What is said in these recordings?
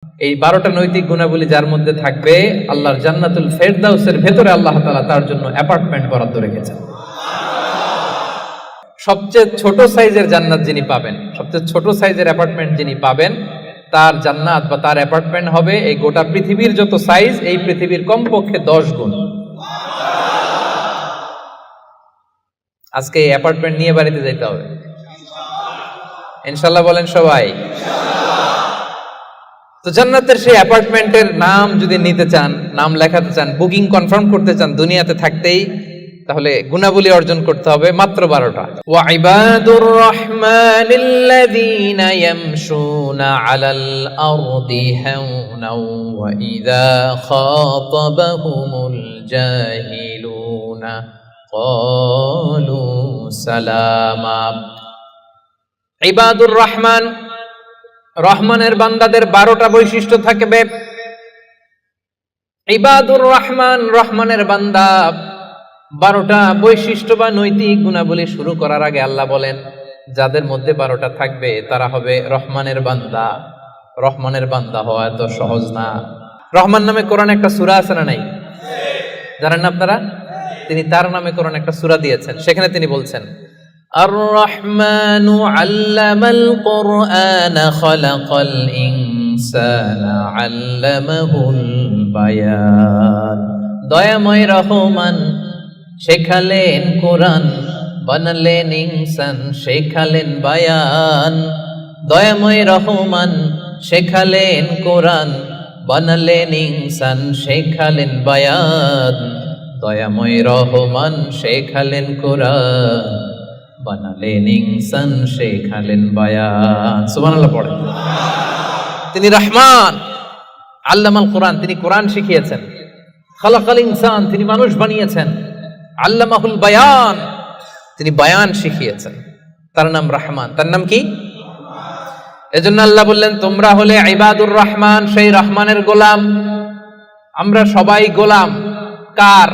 এই 12টা নৈতিক গুণাবলী যার মধ্যে থাকবে, আল্লাহর জান্নাতুল ফেরদাউসের ভেতরে আল্লাহ তাআলা তার জন্য অ্যাপার্টমেন্ট বরাদ্দ রেখেছেন। সবচেয়ে ছোট সাইজের জান্নাত যিনি পাবেন, সবচেয়ে ছোট সাইজের অ্যাপার্টমেন্ট যিনি পাবেন, তার জান্নাত বা তার অ্যাপার্টমেন্ট হবে এই গোটা পৃথিবীর যত সাইজ, এই পৃথিবীর কমপক্ষে 10 গুণ। আজকে এই অ্যাপার্টমেন্ট নিয়ে বাড়িতে যেতে হবে ইনশাআল্লাহ, বলেন সবাই। তো জান্নাতের সেই অ্যাপার্টমেন্টের নাম যদি নিতে চান, নাম লেখাতে চান, বুকিং কনফার্ম করতে চান দুনিয়াতে থাকতেই, তাহলে গুণাবলী অর্জন করতে হবে মাত্র 12টা। ওয়া ইবাদুর রাহমানিল্লাযীনা ইয়ামশুনা আলাল আরদি হাওনা ওয়া ইযা খাতাবাহুমুল জাহিলুনা ক্বালু সালামা। ইবাদুর রহমান, রহমানের বান্দাদের 12টা বৈশিষ্ট্য থাকবে। ইবাদুর রহমান, রহমানের বান্দা, 12টা বৈশিষ্ট্য বা নৈতিক গুণাবলী শুরু করার আগে আল্লাহ বলেন, যাদের মধ্যে 12টা থাকবে তারা হবে রহমানের বান্দা। রহমানের বান্দা হওয়া এত সহজ না। রহমান নামে কোরআনে একটা সূরা আছে না নাই? জানেন না আপনারা? তিনি তার নামে কোরআনে একটা সূরা দিয়েছেন, সেখানে তিনি বলছেন, আর রহমানু আল্লামাল কুরআনা খালাকাল ইনসানা আল্লামাহুল বায়ান। দয়াময় রহমান শেখালেন কোরআন, বানালেন ইনসান, শেখালেন বায়ান। দয়াময় রহমান শেখালেন কোরআন, বানালেন ইনসান, শেখালেন বায়ান। দয়াময় রহমান শেখালেন কোরআন, বানালেন ইনসান, শেখালেন বায়ান। সুবহানাল্লাহ পড়ে। তিনি রহমান, আল্লামাল কোরআন, তিনি কোরআন শিখিয়েছেন। খালাকাল ইনসান, তিনি মানুষ বানিয়েছেন। আল্লামাহুল বায়ান, তিনি বায়ান শিখিয়েছেন। তার নাম রহমান। তার নাম কি? এজন্য আল্লাহ বললেন, তোমরা হলে ইবাদুর রহমান, সেই রহমানের গোলাম। আমরা সবাই গোলাম। কার?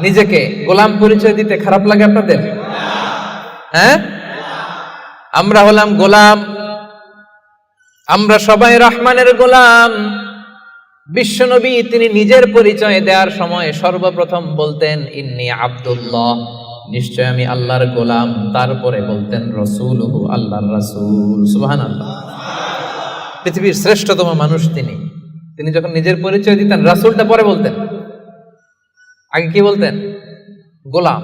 নিজেকে গোলাম পরিচয় দিতে খারাপ লাগে আপনাদের? হ্যাঁ, আমরা হলাম গোলাম, আমরা সবাই রহমানের গোলাম। বিশ্বনবী তিনি নিজের পরিচয় দেওয়ার সময় সর্বপ্রথম বলতেন, ইন্নী আব্দুল্লাহ, নিশ্চয় আমি আল্লাহর গোলাম। তারপরে বলতেন রাসূলুহু, আল্লাহর রাসূল। সুবহানাল্লাহ। পৃথিবীর শ্রেষ্ঠতম মানুষ তিনি। তিনি যখন নিজের পরিচয় দিতেন, রাসূলটা পরে বলতেন। আগে কি বলতেন? গোলাম।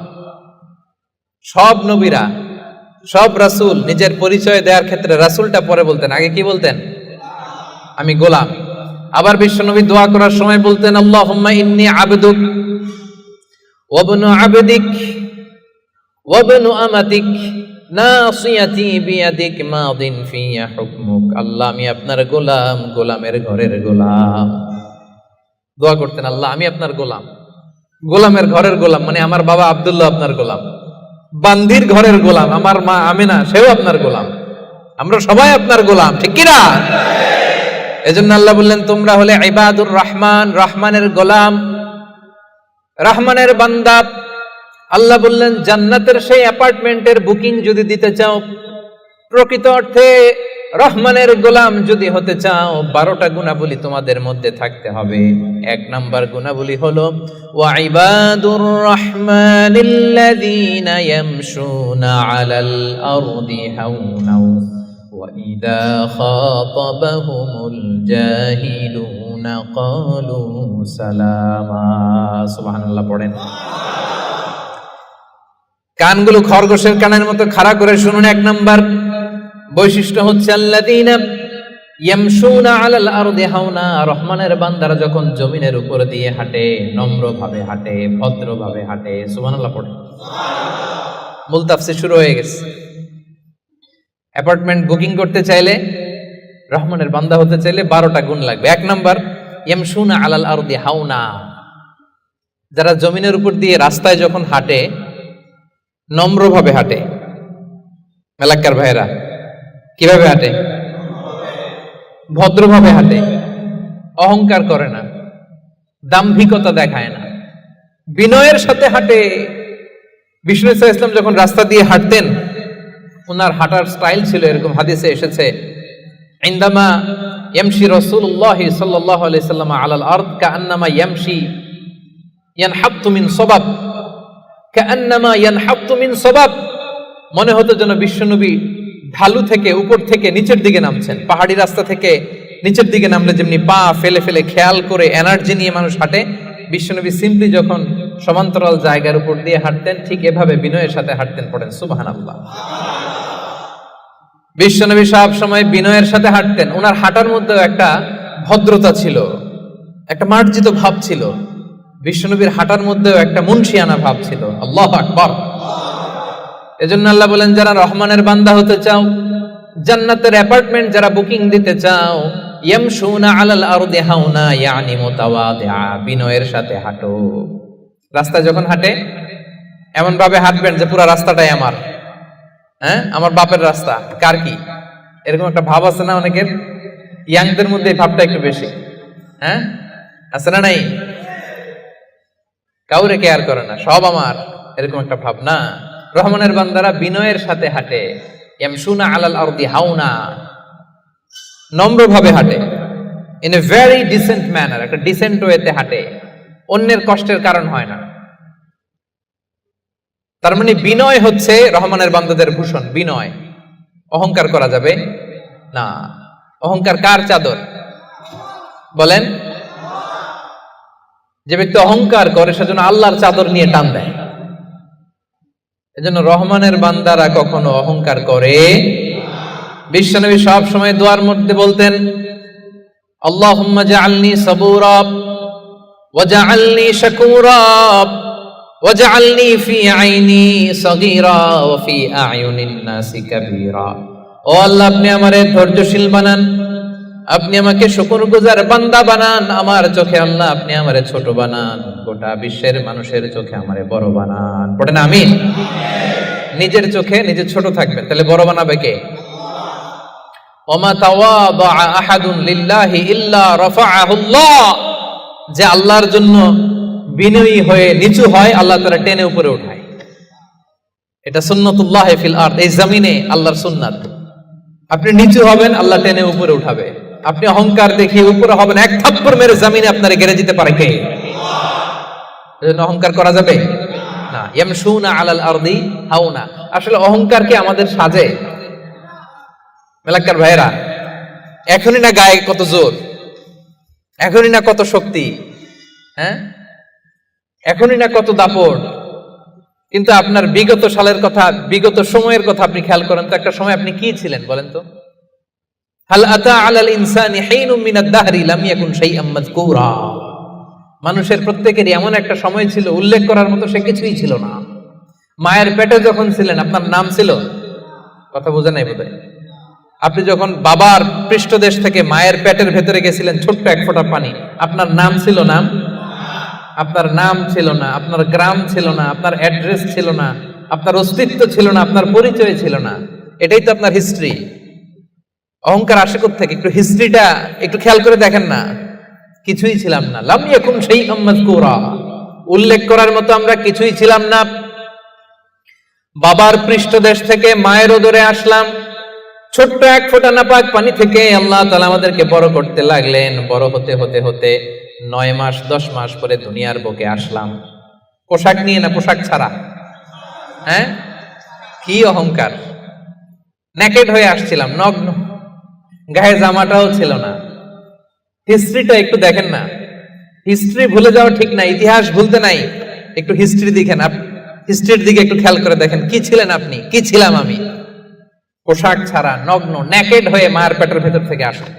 সব নবীরা, সব রাসূল নিজের পরিচয় দেওয়ার ক্ষেত্রে রাসূলটা পরে বলতেন, আগে কি বলতেন? আমি গোলাম। আবার বিশ্বনবী দোয়া করার সময় বলতেন, আল্লাহুম্মা ইন্নী আবদুক ওয়া ইবনু আবদিক ওয়া ইবনু আমাতিক নাসিয়াতি বিয়াদিক মাদিন ফিয়া হুকমুক। আল্লাহ, আমি আপনার গোলাম, গোলামের ঘরের গোলাম। দোয়া করতেন, আল্লাহ আমি আপনার গোলাম, গোলামের ঘরের গোলাম, মানে আমার বাবা আব্দুল্লাহ আপনার গোলাম, বান্দির ঘরের গোলাম, আমার মা আমিনা সেও আপনার গোলাম, আমরা সবাই আপনার গোলাম, ঠিক কি না? এজন্য আল্লাহ বললেন, তোমরা হলে ইবাদুর রহমান, রহমানের গোলাম, রহমানের বান্দা। আল্লাহ বললেন, জান্নাতের সেই অ্যাপার্টমেন্টের বুকিং যদি দিতে চাও, প্রকৃত অর্থে রহমানের গোলাম যদি হতে চাও, 12টা গুণাবলী তোমাদের মধ্যে থাকতে হবে। 1 নাম্বার গুণাবলী হলো, ওয়া ইবাদুর রাহমানিল্লাযীনা ইয়ামশুনা আলাল আরদি হাওনা ওয়া ইযা খাতাবাহুমুল জাহিলুনা ক্বালু সালামা। সুবহানাল্লাহ পড়েন। কানগুলো খরগোশের কানের মতো খাড়া করে শুনুন। 1 নাম্বার বৈশিষ্ট্য হচ্ছে, আল্লাযীনা ইয়ামশুনা আলাল আরদি হাওনা, রহমানের বান্দারা যখন জমিনের উপর দিয়ে হাঁটে, নম্রভাবে হাঁটে, ভদ্রভাবে হাঁটে। সুবহানাল্লাহ পড়ে। মূল তাফসীর শুরু হয়ে গেছে। অ্যাপার্টমেন্ট বুকিং করতে চাইলে, রহমানের বান্দা হতে চাইলে 12টা গুণ লাগবে। 1 নাম্বার, ইয়ামশুনা আলাল আরদি হাওনা, যারা জমিনের উপর দিয়ে রাস্তায় যখন হাঁটে, নম্রভাবে হাঁটে। এলাকার ভাইরা কিভাবে হাঁটে? ভদ্রভাবে হাঁটে, অহংকার করে না, দাম্ভিকতা দেখায় না, বিনয়ের সাথে হাঁটে। বিষ্ণু সাল্লাল্লাহু আলাইহি ওয়াসাল্লাম যখন রাস্তা দিয়ে হাঁটতেন, ওনার হাঁটার স্টাইল ছিল এরকম, হাদিসে এসেছে, ইনদামা ইয়ামশি রাসূলুল্লাহ সাল্লাল্লাহু আলাইহি সাল্লাম আলাল আরদ কাআন্নামা ইয়ামশি ইয়ানহাত্তু মিন সাবাব, কাআন্নামা ইয়ানহাত্তু মিন সাবাব, মনে হতো যেন বিশ্বনবী ঢালু থেকে উপর থেকে নিচের দিকে নামছেন। পাহাড়ি রাস্তা থেকে নিচের দিকে নামলে যেমনি পা ফেলে ফেলে খেয়াল করে এনার্জি নিয়ে মানুষ হাঁটে, বিশ্বনবী সিম্পলি যখন সমান্তরাল জায়গার উপর দিয়ে হাঁটতেন ঠিক এভাবে বিনয়ের সাথে হাঁটতেন। পড়েন সুবহানাল্লাহ। বিশ্বনবী সব সময় বিনয়ের সাথে হাঁটতেন। ওনার হাঁটার মধ্যেও একটা ভদ্রতা ছিল, একটা মার্জিত ভাব ছিল। বিশ্বনবীর হাঁটার মধ্যেও একটা মুনশিয়ানা ভাব ছিল। আল্লাহু আকবার। এজন্য আল্লাহ বলেন, যারা রহমানের বান্দা হতে চাও, জান্নাতের অ্যাপার্টমেন্ট যারা বুকিং দিতে চাও, ইয়ামশুনা আলাল আরদি হাওনা ইয়ানি মুতাওয়াদিআ, বিনয়ের সাথে হাঁটো। রাস্তা যখন হাঁটে এমন ভাবে হাঁটবেন যে পুরো রাস্তাটাই আমার, হ্যাঁ আমার বাপের রাস্তা, কার কি, এরকম একটা ভাব আছে না অনেকের? ইয়াংদের মধ্যে এই ভাবটা একটু বেশি, হ্যাঁ আছে না? নাই, কাউরে কেয়ার করে না, সব আমার, এরকম একটা ভাব না। রহমানের বান্দারা বিনয়ের সাথে হাঁটে। ইয়ামশুনা আলাল আরদি হাওনা, নম্রভাবে হাঁটে, in a very dissent manner, একটা ডিসেন্ট ওয়েতে হাঁটে, অন্যের কষ্টের কারণ হয় না। তার মানে বিনয় হচ্ছে রহমানের বান্দাদের ভূষণ। বিনয়, অহংকার করা যাবে না। অহংকার কার চাদর বলেন? যে ব্যক্তি অহংকার করে সেজন্য আল্লাহর চাদর নিয়ে টান দেয়। এজন্য রহমানের বান্দারা কখনো অহংকার করে। বিশ্বনবী সব সময় দোয়ার মধ্যে বলতেন, আল্লাহুম্মা জাআলনি সাবুরা ওয়া জাআলনি শাকুরা ওয়া জাআলনি ফি আইনি সাগীরা ওয়া ফি আ'য়ুনিন নাসি কাবীরা। ও আল্লাহ, আপনি আমারে ধৈর্যশীল বানান, আপনি আমাকে শুকরগুজার বান্দা বানান, আমার চোখে আল্লাহ আপনি আমারে ছোট বানান, গোটা বিশ্বের মানুষের চোখে আমারে বড় বানান। পড়েন আমিন। নিজের চোখে নিজে ছোট থাকবেন, তাহলে বড় বানাবে কে? ওমা তাওয়াদা আহাদুন লিল্লাহি ইল্লা রাফাআহুল্লাহ, যে আল্লাহর জন্য বিনয়ী হয়ে নিচু হয় আল্লাহ তাআলা টেনে উপরে উঠায়। এটা সুন্নাতুল্লাহ ফিল আরদ, এই জমিনে আল্লাহর সুন্নাত। আপনি নিচু হবেন, আল্লাহ টেনে উপরে উঠাবে। আপনি অহংকার দেখিয়ে উপরে হবেন, এক থাপ্পড় মেরে জমিনে আপনারে গেড়ে দিতে পারে কে? এজন্য অহংকার করা যাবে না। ইয়ামশুনা আলাল আরদি হাওনা। আসলে অহংকার কি আমাদের সাজে? মেলাক্কার ভাইরা, এখনই না গায়ে কত জোর, এখনই না কত শক্তি, হ্যাঁ এখনই না কত দাপট, কিন্তু আপনার বিগত সালের কথা, বিগত সময়ের কথা আপনি খেয়াল করেন তো, একটা সময় আপনি কি ছিলেন বলেন তো? হাল আতা আলাল ইনসানি হিনুম মিনাদ দাহরি লাম ইয়াকুন শাইআম মাযকুরা। মানুষের প্রত্যেকেরই এমন একটা সময় ছিল উল্লেখ করার মতো সে কিছুই ছিল না। মায়ের পেটে যখন ছিলেন আপনার নাম ছিল? কথা বোঝে নাই বোধহয়। আপনি যখন বাবার পৃষ্ঠদেশ থেকে মায়ের পেটের ভেতরে গেছিলেন ছোট্ট এক ফোঁটা পানি, আপনার নাম ছিল? নাম আপনার নাম ছিল না, আপনার গ্রাম ছিল না, আপনার অ্যাড্রেস ছিল না, আপনার অস্তিত্ব ছিল না, আপনার পরিচয় ছিল না। এটাই তো আপনার হিস্ট্রি। অহংকার আসে কোত্থেকে? একটু হিস্ট্রিটা একটু খেয়াল করে দেখেন না। কিছুই ছিলাম না। লাম ইয়াকুন শাইআম মাযকুরা, উল্লেখ করার মতো আমরা কিছুই ছিলাম না। বাবার পৃষ্ঠদেশ থেকে মায়ের উদরে আসলাম, ছোট্ট এক ফোঁটা নাপাক পানি থেকে আল্লাহ তাআলা আমাদেরকে বড় করতে লাগলেন। বড় হতে হতে হতে 9 মাস 10 মাস পরে দুনিয়ার বুকে আসলাম। পোশাক নিয়ে না পোশাক ছাড়া? হ্যাঁ, কি অহংকার! নেকেড হয়ে আসছিলাম, নগ্ন, গায়ে জামাটাও ছিল না। হিস্ট্রিটা একটু দেখেন না। হিস্ট্রি ভুলে যাওয়া ঠিক না, ইতিহাস ভুলতে নাই। একটু হিস্ট্রি দেখেন, হিস্ট্রির দিকে একটু খেয়াল করে দেখেন, কি ছিলেন আপনি, কি ছিলাম আমি। পোশাক ছাড়া, নগ্ন, নেকেড হয়ে মায়ের পেটের ভেতর থেকে আসলাম,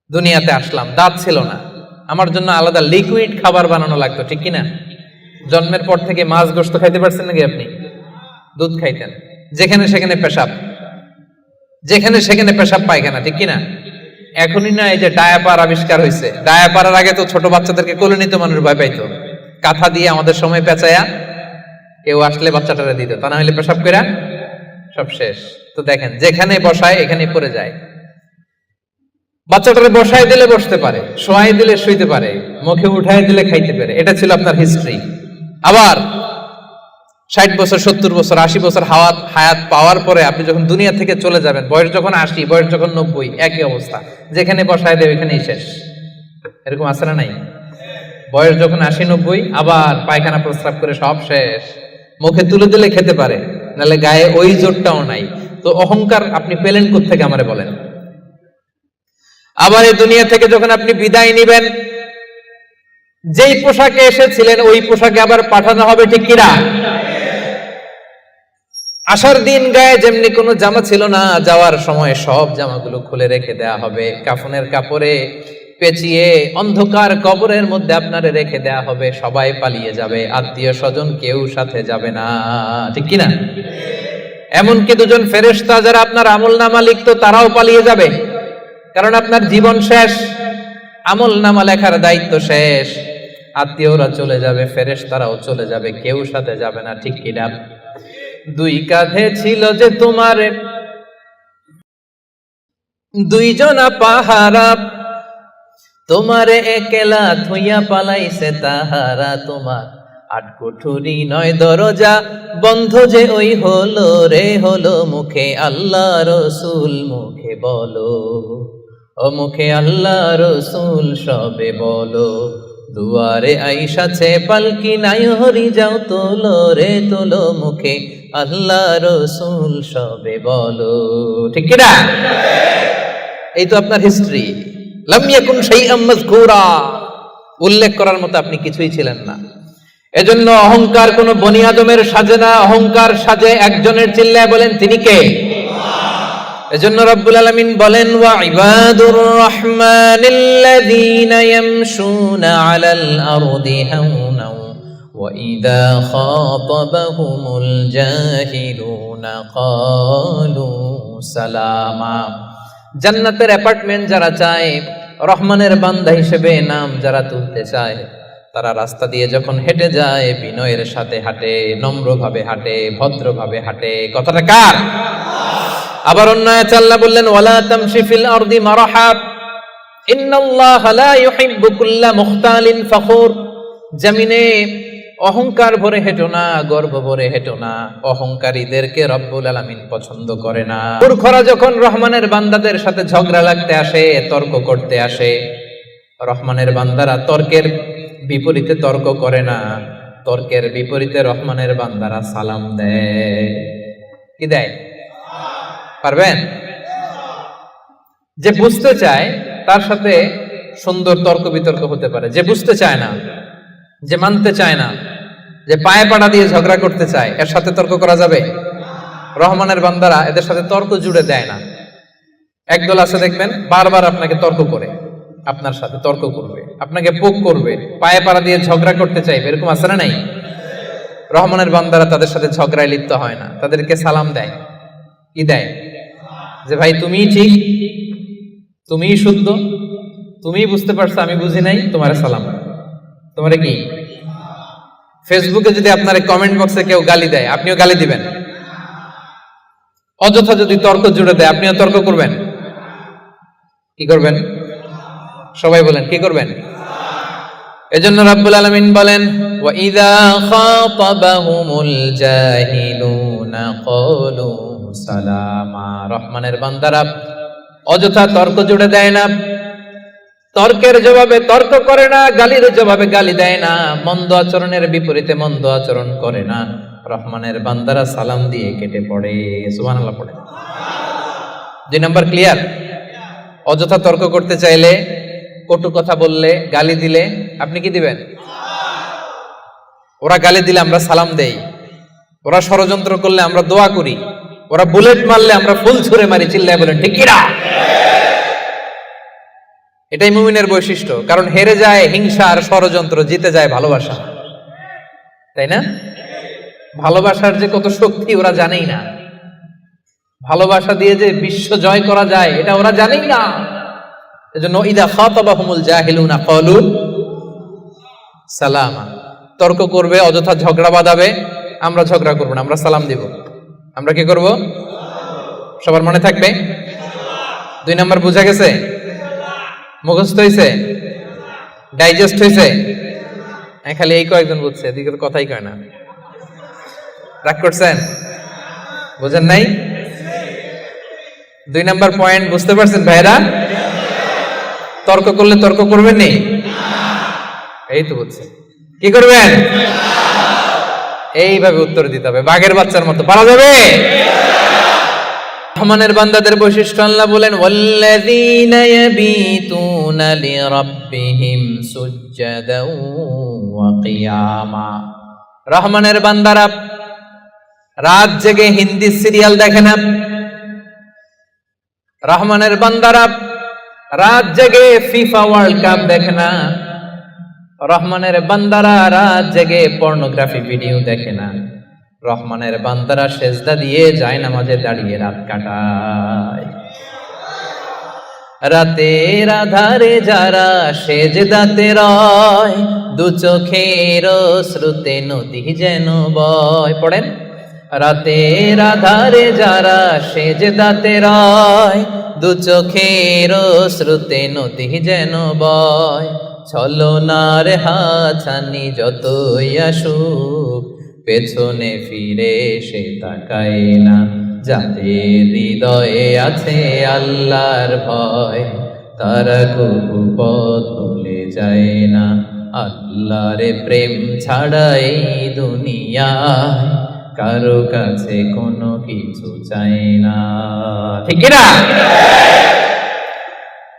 দুনিয়াতে আসলাম। দাঁত ছিল না, আমার জন্য আলাদা লিকুইড খাবার বানানো লাগতো, ঠিক কিনা? জন্মের পর থেকে মাছ গোশত খাইতে পারছেন নাকি আপনি? দুধ খাইতেন, যেখানে সেখানে পেশাব, যেখানে সেখানে পেশাব পায়খানা, ঠিক কিনা? এখনই না এই যে ডায়াপার আবিষ্কার হয়েছে, ডায়াপারের আগে তো ছোট বাচ্চাদেরকে কোলে নিতে মানুষ ভয় পাইতো। কাঁথা দিয়ে আমাদের সময় পেঁচায়া কেউ আসলে বাচ্চাটারে দিত, তা না হলে পেশাব কইরা সব শেষ। তো দেখেন, যেখানে বসায় এখানে পড়ে যায়। বাচ্চাটারে বসায় দিলে বসতে পারে, শোয়াই দিলে শুইতে পারে, মুখে উঠাই দিলে খাইতে পারে। এটা ছিল আপনার হিস্ট্রি। আবার 60 বছর, 70 বছর, 80 বছর হায়াত পাওয়ার পরে আপনি যখন দুনিয়া থেকে চলে যাবেন, বয়স যখন 80, বয়স যখন 90, একই অবস্থা, যেখানে বসায় দেয় ওইখানেই শেষ। এরকম আছে না নাই? বয়স যখন 80, 90, আবার পায়খানা প্রস্রাব করে সব শেষ, মুখে তুলে দিলে খেতে পারে, নাহলে গায়ে ওই জোরটাও নাই। তো অহংকার আপনি পেলেন কোত্থেকে আমারে বলেন? আবার এই দুনিয়া থেকে যখন আপনি বিদায় নিবেন, যেই পোশাকে এসেছিলেন ওই পোশাকে আবার পাঠানো হবে, ঠিক কিনা? আসার দিন গায়ে যেমনি কোনো জামা ছিল না, যাওয়ার সময় সব জামাগুলো খুলে রেখে দেয়া হবে, কাফনের কাপড়ে পেঁচিয়ে অন্ধকার কবরের মধ্যে আপনারে রেখে দেয়া হবে। সবাই পালিয়ে যাবে, আত্মীয় স্বজন কেউ সাথে যাবে না, ঠিক কিনা? এমনকি দুজন ফেরেশতা যারা আপনার আমলনামা লিখতো তারাও পালিয়ে যাবে, কারণ আপনার জীবন শেষ, আমলনামা লেখার দায়িত্ব শেষ। আত্মীয়রা চলে যাবে, ফেরেশতারাও চলে যাবে, কেউ সাথে যাবে না, ঠিক কিনা? দুই কাঁধে ছিল যে তোমার দুইজনা পাহারা, তোমারে একলা থইয়া পালাইছে তাহারা। তোমার 8 কুঠুরি 9 দরজা বন্ধ যে ওই হলো রে হলো, মুখে আল্লাহ রসুল মুখে বলো, ও মুখে আল্লাহ রসুল সবে বলো। দুয়ারে আইসাছে পালকি নাই হরি যাও তোলো রে তোলো, মুখে আল্লাহ রসুল সবে বলো, ঠিক কিনা? এই তো আপনার হিস্ট্রি। লাম ইয়াকুন শাইআম মাযকুরা, উল্লেখ করার মতো আপনি কিছুই ছিলেন না। এজন্য অহংকার কোন বনি আদমের সাজে না, অহংকার সাজে একজনের। চিল্লায় বলেন তিনি কে? এজন্য রব্বুল আলামিন বলেন, ওয়া ইবাদুর রহমানিল্লাযীনা ইয়ামশুনা আলাল আরদি হাওনা ওয়া ইযা খাতাবাহুমুল জাহিলুনা ক্বালু সালামা। জান্নাতের অ্যাপার্টমেন্ট যারা চায়, রহমানের বান্দা হিসেবে নাম যারা তুলতে চায়, তারা রাস্তা দিয়ে যখন হেঁটে যায় বিনয়ের সাথে হাঁটে, নম্রভাবে হাঁটে, ভদ্রভাবে হাঁটে। কথাটা কার? আবার অন্য আয়াতে আল্লাহ বললেন, ওয়ালা তামশি ফিল আরদি মারহা ইন্নাল্লাহা লা ইউহিব্বু কুল্লা মুখতালিন ফখুর। জমিনে অহংকার ভরে হেঁটো না, গর্ব ভরে হেঁটো না, অহংকারীদেরকে রব্বুল আলামিন পছন্দ করে না। মূর্খরা যখন রহমানের বান্দাদের সাথে ঝগড়া লাগতে আসে, তর্ক করতে আসে, রহমানের বান্দারা তর্কের বিপরীতে তর্ক করে না, তর্কের বিপরীতে রহমানের বান্দারা সালাম দেয়। কি দেয়? পারবেন? যে বুঝতে চায় তার সাথে সুন্দর তর্ক বিতর্ক হতে পারে, যে বুঝতে চায় না, যে মানতে চায় না, যে পায়ে পাড়া দিয়ে ঝগড়া করতে চায়, এর সাথে তর্ক করা যাবে? রহমানের বান্দারা এদের সাথে তর্ক জুড়ে দেয় না। একদল আছে দেখবেন বারবার আপনাকে তর্ক করে, আপনার সাথে তর্ক করবে, আপনাকে পোক করবে, পায়ে পাড়া দিয়ে ঝগড়া করতে চাইবে, এরকম আছে না নাই? রহমানের বান্দারা তাদের সাথে ঝগড়ায় লিপ্ত হয় না, তাদেরকে সালাম দেয়। কি দেয়? যে ভাই তুমিই ঠিক, তুমিই শুদ্ধ, তুমিই বুঝতে পারছো, আমি বুঝি নাই, তোমার সালাম। তোমারে কি? ফেসবুকে যদি আপনার কমেন্ট বক্সে কেউ গালি দেয়, আপনিও গালি দিবেন? অযথা যদি তর্ক জুড়ে দেয়, আপনিও তর্ক করবেন? কি করবেন? সবাই বলেন, কি করবেন? এজন্য রাব্বুল আলামিন বলেন, ওয়া ইযা খাতাবাহুমুল জাহিলুনা ক্বালু সালামা। রহমানের বান্দারা অযথা তর্ক জুড়ে দেয় না, তর্কের জবাবে তর্ক করে না, গালির জবাবে গালি দেয় না, মন্দ আচরণের বিপরীতে মন্দ আচরণ করে না। রহমানের বান্দারা সালাম দিয়ে কেটে পড়ে। সুবহানাল্লাহ পড়ে। 2 নাম্বার ক্লিয়ার? অযথা তর্ক করতে চাইলে, কটু কথা বললে, গালি দিলে আপনি কি দিবেন? ওরা গালি দিলে আমরা সালাম দেই, ওরা ষড়যন্ত্র করলে আমরা দোয়া করি, ওরা বুলেট মারলে আমরা ফুল ছুঁড়ে মারি। চিল্লায় বলেন ঠিক কিনা? এটাই মুমিনের বৈশিষ্ট্য। কারণ হেরে যায় হিংসা আর ষড়যন্ত্র, জিতে যায় ভালোবাসা। তাই না? ভালোবাসার যে কত শক্তি ওরা জানেই না, ভালোবাসা দিয়ে যে বিশ্ব জয় করা যায় এটা ওরা জানেই না। এজন্য ইদা খাতাবাহুমুল জাহিলুনা ক্বালু সালামা। তর্ক করবে, অযথা ঝগড়া বাঁধাবে, আমরা ঝগড়া করব না, আমরা সালাম দিব। আমরা কি করব? সবার মনে থাকবে? 2 নাম্বার বুঝা গেছে? মুখস্থ হয়েছে? ডাইজেস্ট হয়েছে? খালি এই কয়েকজন বুঝছে, এদিকে তো কথাই কয় না। রাগ করছেন? বুঝেন নাই? 2 নাম্বার পয়েন্ট বুঝতে পারছেন ভাইরা? তর্ক করলে তর্ক করবেন নি? এই তো বুঝছেন। কি করবেন? এইভাবে উত্তর দিতে হবে, বাঘের বাচ্চার মতো। পারা যাবে? রহমানের বান্দাদের বৈশিষ্ট্য আল্লাহ বলেন, ওয়াল্লাযীনা ইয়াবীতুনা লিরাব্বিহিম সুজদাও ওয়া কিয়ামা। রহমানের বান্দারা রাত জেগে হিন্দি সিরিয়াল দেখে না। রহমানের বান্দারা রাত জেগে ফিফা ওয়ার্ল্ড কাপ দেখে না। রহমানের বান্দারা রাত জেগে পর্নোগ্রাফি ভিডিও দেখে না। রহমানের বান্দারা সেজদা দিয়ে যায় নামাজে দাঁড়িয়ে রাত কাটায়। রাতের আধারে যারা সেজদাতে রয়, দু চোখের শ্রুতে নদী যেন বয়। পড়েন, রাতের আধারে যারা সেজদাতে রয়, দু চোখের শ্রুতে নদী যেন বয়। ছলনার হাছানি যতই আসুক, পেছনে ফিরে সে তাকায় না। যাদের হৃদয়ে আছে আল্লাহর ভয়, তারা কবু পথ ভুলে যায় না। আল্লাহর প্রেম ছাড়া এই দুনিয়ায় কারো কাছে কোনো কিছু চাই না। ঠিক না?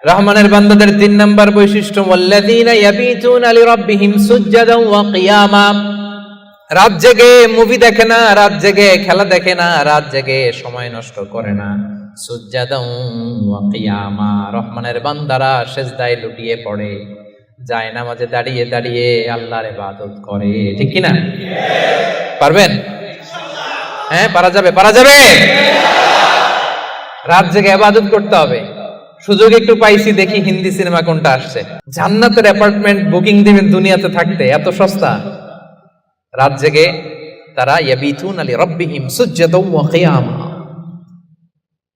রহমানের বান্দাদের 3 নাম্বার বৈশিষ্ট্য, ওয়াল্লাযীনা ইয়াবীতুনা লিরাব্বিহিম সুজদাও ওয়া কিয়ামা। রাত জেগে মুভি দেখে না, রাত জেগে খেলা দেখে না, রাত জেগে সময় নষ্ট করে না। সুজদাও ওয়া কিয়ামা। রহমানের বান্দারা সিজদায় লুটিয়ে পড়ে, যায় নামাজে দাঁড়িয়ে দাঁড়িয়ে আল্লাহর ইবাদত করে। ঠিক কি না? পারবেন? হ্যাঁ, পারা যাবে? পারা যাবে? রাত জেগে ইবাদত করতে হবে। সুযোগ একটু পাইছি, দেখি হিন্দি সিনেমা কোনটা আসছে। জান্নাতের অ্যাপার্টমেন্ট বুকিং দিবেন দুনিয়াতে থাকতে, এত সস্তা। রাত জেগে তারা ইয়াবিতুনা লিরাব্বিহিম সুজদাও ওয়া কিয়ামা,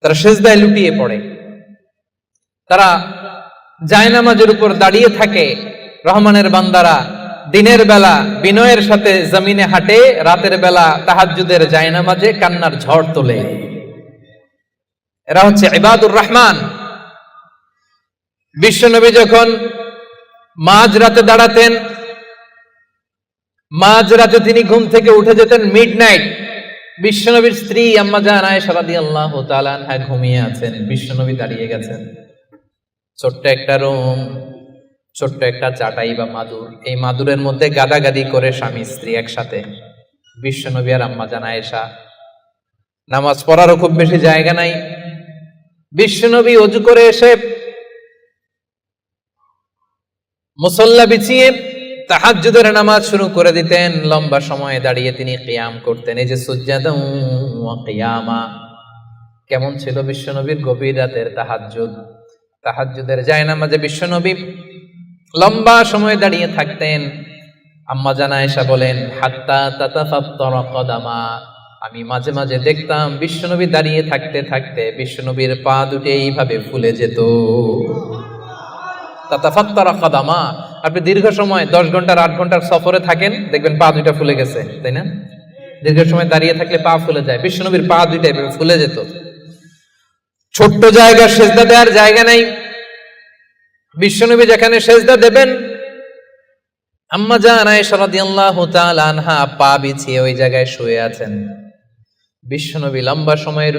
তারা সিজদায় লুটিয়ে পড়ে, তারা জায়নামাজের উপর দাঁড়িয়ে থাকে। রহমানের বান্দারা দিনের বেলা বিনয়ের সাথে জমিনে হাঁটে, রাতের বেলা তাহাজ্জুদের জায়নামাজে কান্নার ঝড় তোলে। এরা হচ্ছে ইবাদুর রহমান। বিশ্বনবী যখন মাঝরাতে দাঁড়াতেন, মাঝরাতে তিনি ঘুম থেকে উঠে যেতেন মিডনাইট। বিশ্বনবীর স্ত্রী আম্মা জান আয়েশা রাদিয়াল্লাহু তাআলা আনহা ঘুমিয়ে আছেন, বিশ্বনবী দাঁড়িয়ে গেছেন। ছোট্ট একটা রুম, ছোট্ট একটা চাটাই বা মাদুর, এই মাদুরের মধ্যে গাদাগাদি করে স্বামী স্ত্রী একসাথে। বিশ্বনবী আর আম্মা জান আয়েশা। নামাজ পড়ারও খুব বেশি জায়গা নাই। বিশ্বনবী ওযু করে এসে মুসল্লা বিছিয়ে তাহাজ্জুদের নামাজ শুরু করে দিতেন। লম্বা সময় দাঁড়িয়ে তিনি কিয়াম করতেন। এই যে সুজদাও ওয়া কিয়ামা, কেমন ছিল বিশ্বনবীর গভীর রাতের তাহাজ্জুদ। তাহাজ্জুদের জায়নামাজে বিশ্বনবী লম্বা সময় দাঁড়িয়ে থাকতেন। আম্মা জান আয়েশা বলেন, হাত্তা তাতাফাত্তারা কদামা, আমি মাঝে মাঝে দেখতাম বিশ্বনবী দাঁড়িয়ে থাকতে থাকতে বিশ্বনবীর পা দুটো এইভাবে ফুলে যেত। তাতাফাত্তারা কদামা, আপনি দীর্ঘ সময় 10 ঘন্টার 8 ঘন্টার সফরে থাকেন, দেখবেন পা দুইটা ফুলে গেছে, তাই না? দীর্ঘ সময় দাঁড়িয়ে থাকলে পা ফুলে যায়। বিশ্বনবীর পা দুইটা এভাবে ফুলে যেত। ছোট্ট জায়গা, সেজদা দেওয়ার জায়গা নাই। বিশ্বনবী যেখানে সেজদা দেবেন, আম্মা জান আয়েশা রাদিয়াল্লাহু তাআলা আনহা পা বিছিয়ে ওই জায়গায় শুয়ে আছেন। বিশ্বনবী লম্বা সময়ের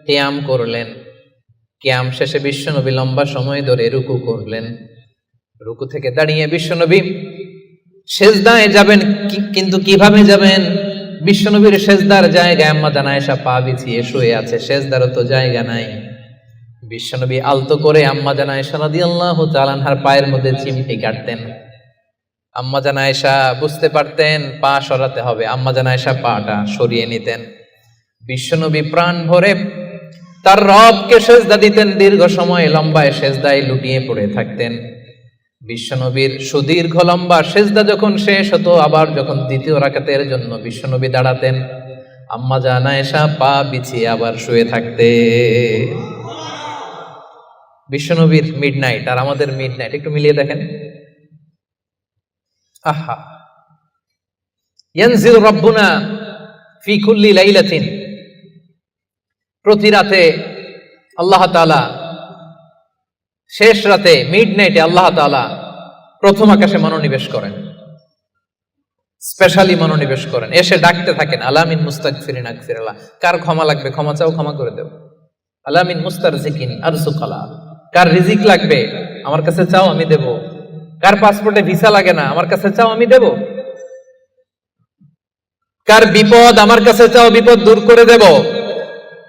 কিয়াম করলেন। কিয়াম শেষে বিশ্বনবী লম্বা সময় ধরে রুকু করলেন। রুকু থেকে দাঁড়িয়ে বিশ্বনবী সেজদায় যাবেন, কিন্তু কিভাবে যাবেন? বিশ্বনবীর সেজদার জায়গায় আম্মা জান আয়েশা পা বিছিয়ে শুয়ে আছে, সেজদারও তো জায়গা নাই। বিশ্বনবী আলতো করে আম্মা জান আয়েশা রাদিয়াল্লাহু তাআলা আনহার পায়ের মধ্যে চিমটি কাটতেন। আম্মা জান আয়েশা বুঝতে পারতেন পা সরাতে হবে, আম্মা জান আয়েশা পাটা সরিয়ে নিতেন। বিশ্বনবী প্রাণ ভরে তার রবকে সেজদা দিতেন। দীর্ঘ সময় লম্বায় সেজদায় লুটিয়ে পড়ে থাকতেন। বিশ্বনবীর সুদীর্ঘ লম্বা সেজদা যখন শেষ হতো, আবার যখন দ্বিতীয় রাকাতের জন্য বিশ্বনবী দাঁড়াতেন, আম্মা জান আয়েশা পা বিছিয়ে আবার শুয়ে থাকতে। বিশ্বনবীর মিডনাইট আর আমাদের মিডনাইট একটু মিলিয়ে দেখেন। আহা, ইয়ানজিল রাব্বুনা ফি কুল্লি লাইলাতিন, প্রতি রাতে আল্লাহ তাআলা, শেষ রাতে মিডনাইটে আল্লাহ তাআলা প্রথম আকাশে মনোনিবেশ করেন, স্পেশালি মনোনিবেশ করেন, এসে ডাকতে থাকেন, আলামিন মুস্তাগফিরিন আগফিরাল্লাহ, কার ক্ষমা লাগবে ক্ষমা চাও, ক্ষমা করে দেব। আলামিন মুস্তারজিকিন আরজুকালা, কার রিজিক লাগবে আমার কাছে চাও আমি দেব। কার পাসপোর্টে ভিসা লাগে না আমার কাছে চাও আমি দেব। কার বিপদ আমার কাছে চাও বিপদ দূর করে দেব।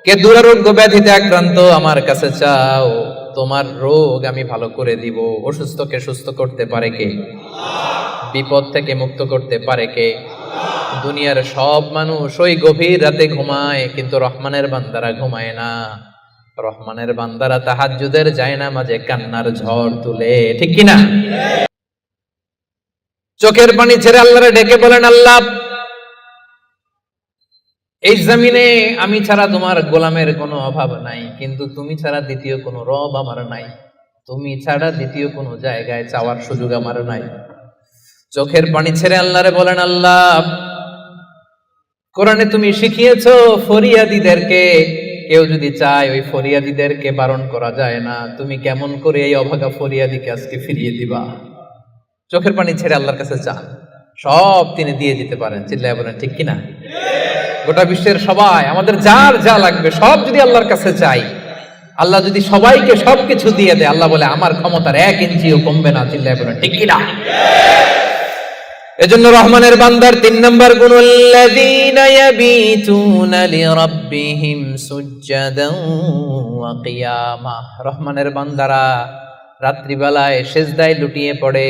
কে দুরারোগ্য ব্যাধিতে আক্রান্ত আমার কাছে চাও, তোমার রোগ আমি ভালো করে দিব। অসুস্থকে সুস্থ করতে পারে কে? বিপদ থেকে মুক্ত করতে পারে কে? দুনিয়ার সব মানুষ ওই গভীর রাতে ঘুমায়, কিন্তু রহমানের বান্দারা ঘুমায় না। রহমানের বান্দারা তাহাজ্জুদের জায়নামাজে কান্নার ঝড় তুলে, ঠিক কিনা? চোখের পানি ছেড়ে আল্লাহরে ডেকে বলেন, আল্লাহ এই জমিনে আমি ছাড়া তোমার গোলামের কোনো অভাব নাই, কিন্তু তুমি ছাড়া দ্বিতীয় কোনো রব আমার নাই, তুমি ছাড়া দ্বিতীয় কোনো জায়গায় চাওয়ার সুযোগ আমার নাই। চোখের পানি ছেড়ে আল্লাহরে বলেন, আল্লাহ কোরআনে তুমি শিখিয়েছো ফরিয়াদীদেরকে কেউ যদি চায় ওই ফরিয়াদীদেরকে বারণ করা যায় না, তুমি কেমন করে এই অভাগা ফরিয়াদীকে আজকে ফিরিয়ে দিবা? চোখের পানি ছেড়ে আল্লাহর কাছে চান, সব তিনি দিয়ে দিতে পারেন। চিল্লায় বলেন ঠিক কিনা? গোটা বিশ্বের সবাই আমাদের যার যা লাগবে সব যদি আল্লাহর কাছে চাই, আল্লাহ যদি সবাইকে সবকিছু দিয়ে দেয়, আল্লাহ বলে আমার ক্ষমতার 1 ইঞ্চিও কমবে না। চিল্লায় বলেন ঠিক কিনা? এজন্য রহমানের বান্দার 3 নাম্বার গুণ, আল্লাযীনা ইয়াবিতুনা লিরাব্বিহিম সুজদান ওয়া কিয়ামা। রহমানের বান্দারা রাত্রিবেলায় সিজদায় লুটিয়ে পড়ে,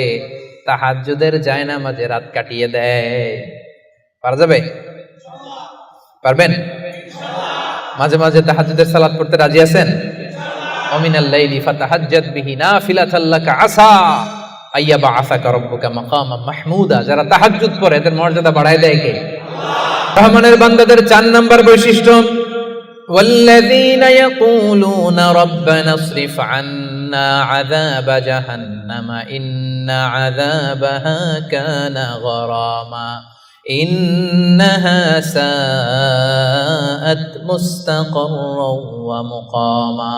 তাহাজ্জুদের জায়নামাজে রাত কাটিয়ে দেয়। পারা যাবে? পারবেন? মাঝে মাঝে তাহাজ্জুদের সালাত পড়তে রাজি আছেন? ওয়া মিনাল লাইলি ফাতাহাজ্জাদ বিহি নাফিলাতাল লাকা আসা আইয়া বাআসাকা রাব্বুকা মাকামান মাহমুদা। যারা তাহাজ্জুদ পড়ে এদের মর্যাদা বাড়ায় দেয় কে? রহমানের বান্দাদের 4 নাম্বার বৈশিষ্ট্য, ওয়াল্লাযীনা ইয়াকুলুনা রাব্বানা ইসরিফ আন্না আযাবা জাহান্নামা ইন্না আযাবাহা কানা গরামা ইন্নাহা সাআত মুস্তাকাররাও ওয়া মুকামা।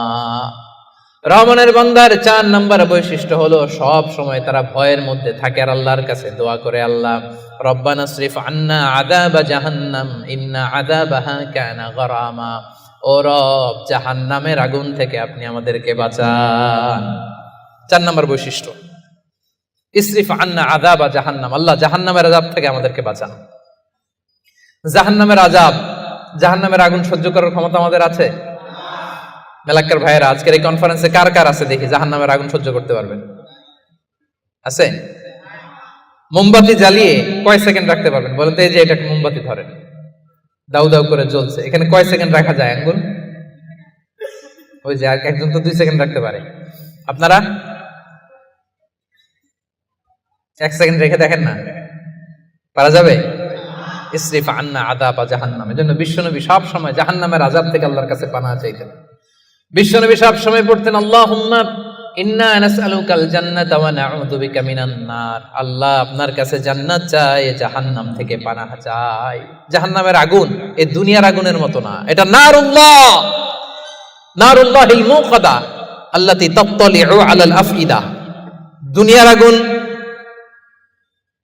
রহমানের বান্দার 4 নাম্বার বৈশিষ্ট্য হলো সব সময় তারা ভয়ের মধ্যে থাকে আর আল্লাহর কাছে দোয়া করে, আল্লাহ রব্বানা ইসরিফ আন্না আযাবা জাহান্নাম ইন্না আযাবাহা কানা গরামা। ও রব, জাহান্নামের আগুন থেকে আপনি আমাদেরকে বাঁচান। 4 নাম্বার বৈশিষ্ট্য, ইসরিফ আন্না আযাবা জাহান্নাম, আল্লাহ জাহান্নামের আযাব থেকে আমাদেরকে বাঁচান। জাহান্নামের আযাব, জাহান্নামের আগুন সহ্য করার ক্ষমতা আমাদের আছে? মেলাক্কার ভাইয়েরা, আজকের এই কনফারেন্সে কার কার আছে দেখি জাহান্নামের আগুন সহ্য করতে পারবেন? আছে? মোমবাতি জ্বালিয়ে কয় সেকেন্ড রাখতে পারবেন বলেন তো? এই যে এটা মোমবাতি ধরেন, দাউ দাউ করে জ্বলছে, এখানে কয় সেকেন্ড রাখা যায় আঙ্গুল? ওই যে একজন তো 2 সেকেন্ড রাখতে পারে, আপনারা 1 সেকেন্ড রেখে দেখেন না, পারা যাবে? ইসরিফ আন্না আযাবা জাহান্নাম। এজন্য বিশ্বনবী সব সময় জাহান্নামের আযাব থেকে আল্লাহর কাছে পানাহ চাইতেন। বিশ্বনবী সব সময় পড়তেন, আল্লাহুম্মা ইন্না নাসআলুকাল জান্নাতা ওয়া নাউযু বিকা মিনান নার। আল্লাহ আপনার কাছে জান্নাত চাই, জাহান্নাম থেকে পানাহ চাই। জাহান্নামের আগুন এই দুনিয়ার আগুনের মতো না, এটা নারুল্লাহ, নারুল্লাহিল মুকাদা আল্লাতী তাত্তালিউ আলাল আফইদা। দুনিয়ার আগুন,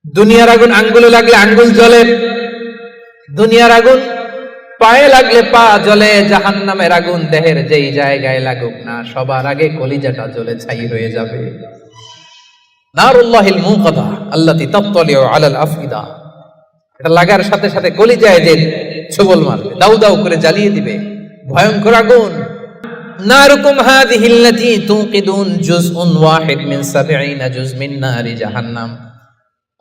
দুনিয়ার আগুন আঙ্গুলে লাগলে আঙ্গুল জ্বলে, দুনিয়ার আগুন পায়ে লাগলে পা জ্বলে। জাহান্নামের আগুন দেহের যেই জায়গায় লাগুক না, সবার আগে কলিজাটা জ্বলে ছাই হয়ে যাবে। নারুল্লাহিল মুকাদা আল্লাতী তাত্তালিউ আলাল আফইদা, এটা লাগার সাথে সাথে কলিজায় যে ছোবল মারবে, দাউ দাউ করে জ্বালিয়ে দিবে, ভয়ঙ্কর আগুন। নারুকুম হাযিহিল্লাতী তুকিদুন জুজউন ওয়াহিদ মিন 70 জুজ মিন নারি জাহান্নাম।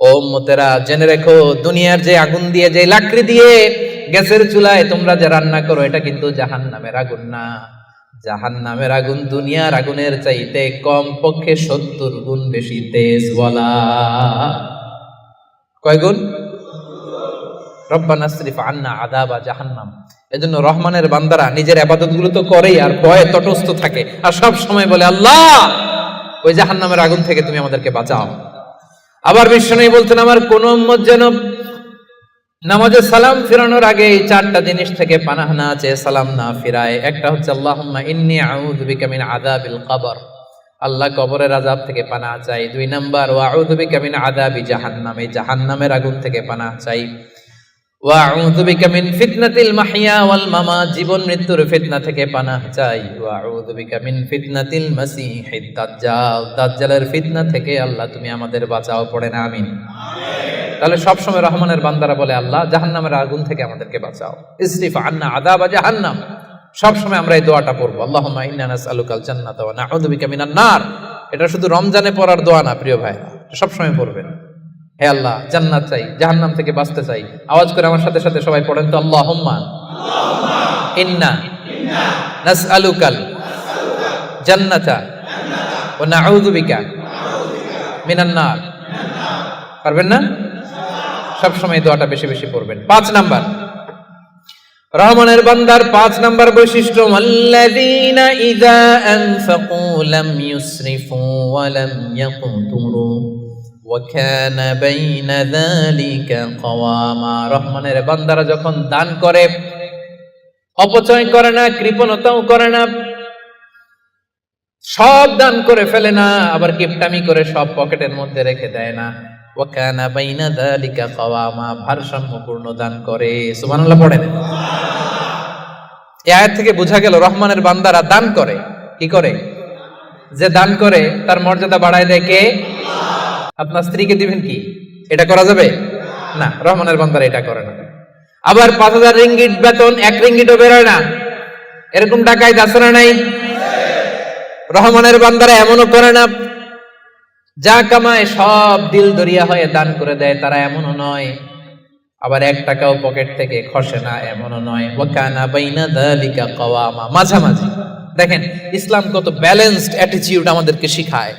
ও উম্মতেরা, জেনে রেখো দুনিয়ার যে আগুন দিয়ে, যে লাকড়ি দিয়ে গ্যাসের চুলায় তোমরা যে রান্না করো, এটা কিন্তু জাহান্নামের আগুন না। জাহান্নামের আগুন দুনিয়ার আগুনের চাইতে কম পক্ষে 70 গুণ বেশি তেজ। বলা কয় গুণ? রব্বানা ইসরিফ আন্না আযাবা জাহান্নাম। এজন্য রহমানের বান্দারা নিজের ইবাদতগুলো তো করেই আর ভয়ে তটস্থ থাকে, আর সব সময় বলে, আল্লাহ ওই জাহান্নামের আগুন থেকে তুমি আমাদেরকে বাঁচাও। আবার বিশ্বনবী বলতেন, আমার কোন উম্মত যেন নামাজে সালাম ফিরানোর আগে এই চারটা জিনিস থেকে পানাহ না চেয়ে সালাম না ফিরায়। একটা হচ্ছে আল্লাহুম্মা ইন্নী আউযু বিকা মিন আযাবিল কবর, আল্লাহ কবরের আযাব থেকে পানাহ চাই। 2 নাম্বার ওয়া আউযু বিকা মিন আযাবি জাহান্নাম, এই জাহান্নামের আগুন থেকে পানাহ চাই। ওয়া আউযু বিকা মিন ফিতনাতিল মাহইয়া ওয়াল মামাত, জীবন মৃত্যুর ফিতনা থেকে পানাহ চাই। ওয়া আউযু বিকা মিন ফিতনাতিল মাসীহিদ দাজ্জাল, দাজ্জালের ফিতনা থেকে আল্লাহ তুমি আমাদের বাঁচাও, পড়েন আমিন। তাহলে সবসময় রহমানের বান্দারা বলে আল্লাহ জাহান্নামের আগুন থেকে আমাদেরকে বাঁচাও, ইসরিফ আন্না আযাবা জাহান্নাম। সবসময় আমরা এই দোয়াটা পড়বো, আল্লাহুম্মা ইন্না নাসআলুকাল জান্নাতা ওয়া নাউযু বিকা মিনান নার। এটা শুধু রমজানে পড়ার দোয়া না প্রিয় ভাই, সবসময় পড়বেন। হে আল্লাহ জান্নাত চাই, জাহান্নাম থেকে বাঁচতে চাই। আওয়াজ করে আমার সাথে সাথে সবাই পড়েন তো, আল্লাহুম্মা ইন্না নাসআলুকাল জান্নাতা ওয়া নাউযু বিকা মিনান নার। পারবেন না? সবসময় দোয়াটা বেশি বেশি পড়বেন। 5 নাম্বার রহমানের বান্দার 5 নাম্বার বৈশিষ্ট্য, আল্লাযীনা ইযা আনফাকু লাম ইউসরিফু ওয়া লাম ইয়াকতুরু ওয়া কানা বাইনা যালিকা কওয়ামা। রহমানের বান্দারা যখন দান করে অপচয় করে না, কৃপণতাও করে না, সব দান করে ফেলে না, আবার কিপটামি করে সব পকেটের মধ্যে রেখে দেয় না। ওয়া কানা বাইনা যালিকা কওয়ামা, ভারসাম্যপূর্ণ দান করে। সুবহানাল্লাহ পড়েন। এই আয়াত থেকে বোঝা গেল রহমানের বান্দারা দান করে। কি করে? যে দান করে তার মর্যাদা বাড়ায় দেয় কে? আপনার স্ত্রীকে দিবেন কি? এটা করা যাবে না, রহমানের বান্দারা এটা করে না। আবার 5000 রিঙ্গিট বেতন 1 রিঙ্গিটও বেরোয় না, এরকম ডাকাইত আছে না নাই? রহমানের বান্দারা এমনও করে না। যা কামায় সব দিল দরিয়া হয়ে দান করে দেয়, তারা এমনও নয়। আবার 1 টাকাও পকেট থেকে খসে না, এমনও নয়। ওয়া কানা বাইনা যালিকা কওয়ামা, মাঝামাঝি। দেখেন ইসলাম কত ব্যালেন্সড অ্যাটিটিউড আমাদেরকে শিখায়।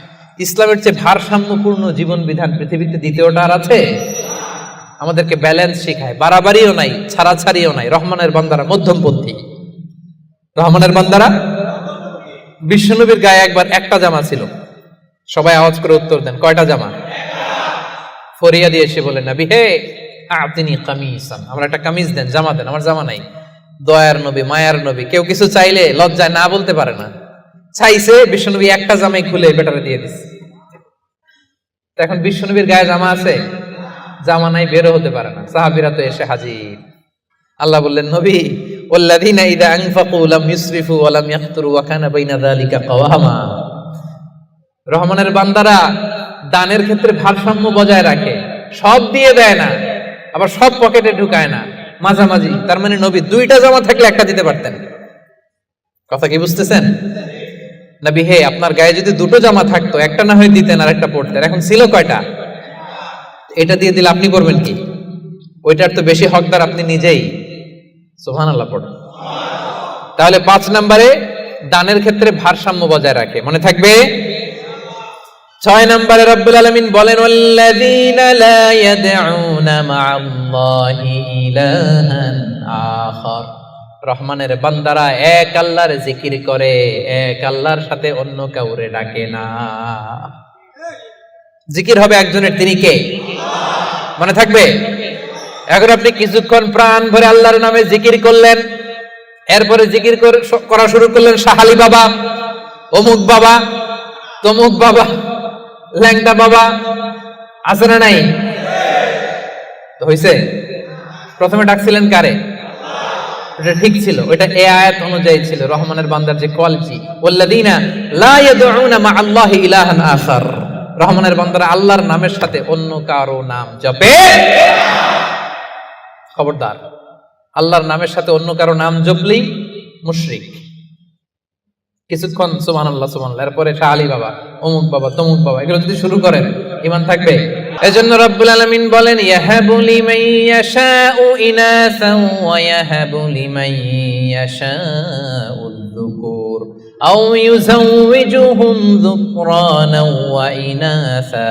ইসলামের চেয়ে ভারসাম্যপূর্ণ জীবন বিধান পৃথিবীতে দ্বিতীয়টা আর আছে? আমাদেরকে ব্যালেন্স শিখায়, বাড়াবাড়িও নাই, ছাড়াছাড়িও নাই। রহমানের বান্দারা মধ্যমপন্থী। রহমানের বান্দারা, বিশ্বনবীর গায়ে একবার একটা জামা ছিল। সবাই আওয়াজ করে উত্তর দেন, কয়টা জামা? ফরিয়া দিয়ে এসে বলেন, নবী হে আতিনি কামিসান, আমার একটা কামিজ দেন, জামা দেন, আমার জামা নাই। দয়ার নবী, মায়ার নবী, কেউ কিছু চাইলে লজ্জায় না বলতে পারে না। চাইছে, বিশ্বনবী একটা জামাই খুলে বেটারে দিয়ে দিচ্ছে। এখন বিশ্বনবীর গায়ে জামা আছে, জামা নাই, বেরো হতে পারে না। সাহাবীরা তো এসে হাজির। আল্লাহ বললেন, নবী ওয়াল্লাযীনা ইযা আনফাকু লাম ইউসরিফু ওয়া লাম ইয়াকতুরু ওয়া কানা বাইনা যালিকা কওয়ামা। রহমানের বান্দারা দানের ক্ষেত্রে ভারসাম্য বজায় রাখে, সব দিয়ে দেয় না, আবার সব পকেটে ঢুকায় না, মাঝামাঝি। তার মানে নবী 2টা জামা থাকলে একটা দিতে পারতেন। কথা কি বুঝতেছেন? নবী হে আপনার গায়ে যদি 2টো জামা থাকতো, একটা না হয় দিতেন আর একটা পরতেন। এখন ছিল কয়টা? এটা দিয়ে দিলে আপনি করবেন কি? ওইটার তো বেশি হকদার আপনি নিজেই। সুবহানাল্লাহ পড়ুন। তাহলে 5 নম্বরে দানের ক্ষেত্রে ভারসাম্য বজায় রাখে, মনে থাকবে। 6 নম্বরে রব্বুল আলামিন বলেন, ওয়াল্লাযীনা লা ইয়াদউনা মা'আল্লাহি ইলাহান আখার। রহমানের বান্দারা এক আল্লাহর জিকির করে, এক আল্লাহর সাথে অন্য কাউরে ডাকে না। জিকির হবে একজনের, তিনি কে? মনে থাকবে। এখন আপনি কিছুক্ষণ প্রাণ ভরে আল্লাহর নামে জিকির করলেন, এরপরে জিকির করা শুরু করলেন শাহালি বাবা, অমুক বাবা, তমুক বাবা, ল্যাংটা বাবা, আছে না নাই? হইছে? প্রথমে ডাকছিলেন কারে? এটা ঠিক ছিল, ওইটা এই আয়াত অনুযায়ী ছিল। রহমানের বান্দার যে কোয়ালিটি, ওয়াল্লাযীনা লা ইয়াদউনা মা'আল্লাহি ইলাহান আখার। রহমানের বান্দারা আল্লাহর নামের সাথে অন্য কারো নাম জপে। খবরদার, আল্লাহর নামের সাথে অন্য কারো নাম জপলেই মুশরিক। কিছুক্ষণ সুবহানাল্লাহ সুবহানাল্লাহ, এরপরে শাহ আলী বাবা, অমুক বাবা, তমুক বাবা, এগুলো যদি শুরু করেন ঈমান থাকবে? এজন্য রব্বুল আলামিন বলেন, ইয়াহাবু লিমান ইয়াশাউ ইনাসান ওয়া ইয়াহাবু লিমান ইয়াশাউ যুকুর আও ইউযাওয়িজুহুম যুকরানান ওয়া ইনাসা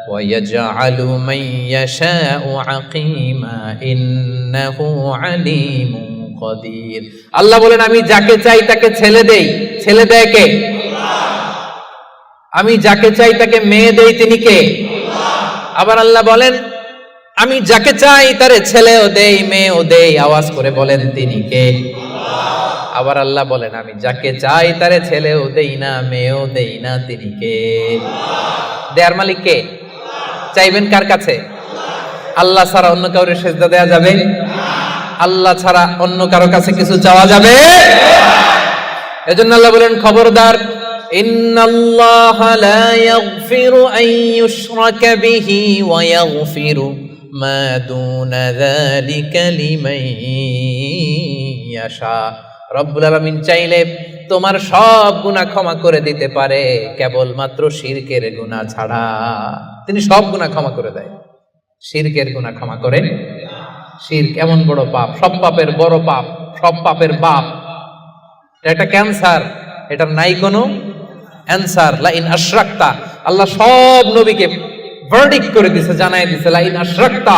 ওয়া ইয়াজআলু মান ইয়াশাউ আকীমা ইন্নাহু আলীমুন কাদির। আল্লাহ বলেন, আমি যাকে চাই তাকে ছেলে দেই। ছেলে দেয় কে? আমি যাকে চাই তাকে মেয়ে দেই, তিনি কে? আবার আল্লাহ বলেন, আমি যাকে চাই তারে ছেলেও দেই মেয়েও দেই। আওয়াজ করে বলেন তিনি কে? আবার আল্লাহ বলেন আমি যাকে চাই তারে ছেলেও দেই না মেয়েও দেই না, তিনি কে? দেয়ার মালিক কে? চাইবেন কার কাছে? আল্লাহ ছাড়া অন্য কাউরে সেজদা দেয়া যাবে? আল্লাহ ছাড়া অন্য কারো কাছে কিছু চাওয়া যাবে? এজন্য আল্লাহ বলেন খবরদার, ইন্নাল্লাহা লা ইয়াগফিরু আন ইউশরাকা বিহি ওয়া ইয়াগফিরু মা দুনা যালিকা লিমান ইয়াশা। রব্বুল আলামিন চাইলে তোমার সব গুনাহ ক্ষমা করে দিতে পারে, কেবলমাত্র শিরকের গুনাহ ছাড়া। তিনি সব গুনাহ ক্ষমা করে দেয়, শিরকের গুনাহ ক্ষমা করে। শিরক এমন বড় পাপ, সব পাপের বড় পাপ, সব পাপের বাপ। এটা একটা ক্যান্সার, এটার নাই কোনো অ্যানসার। লা ইন আশরাকতা, আল্লাহ সব নবীকে ভার্ডিক্ট করে দিয়েছে, জানাই দিয়েছে লা ইন আশরাকতা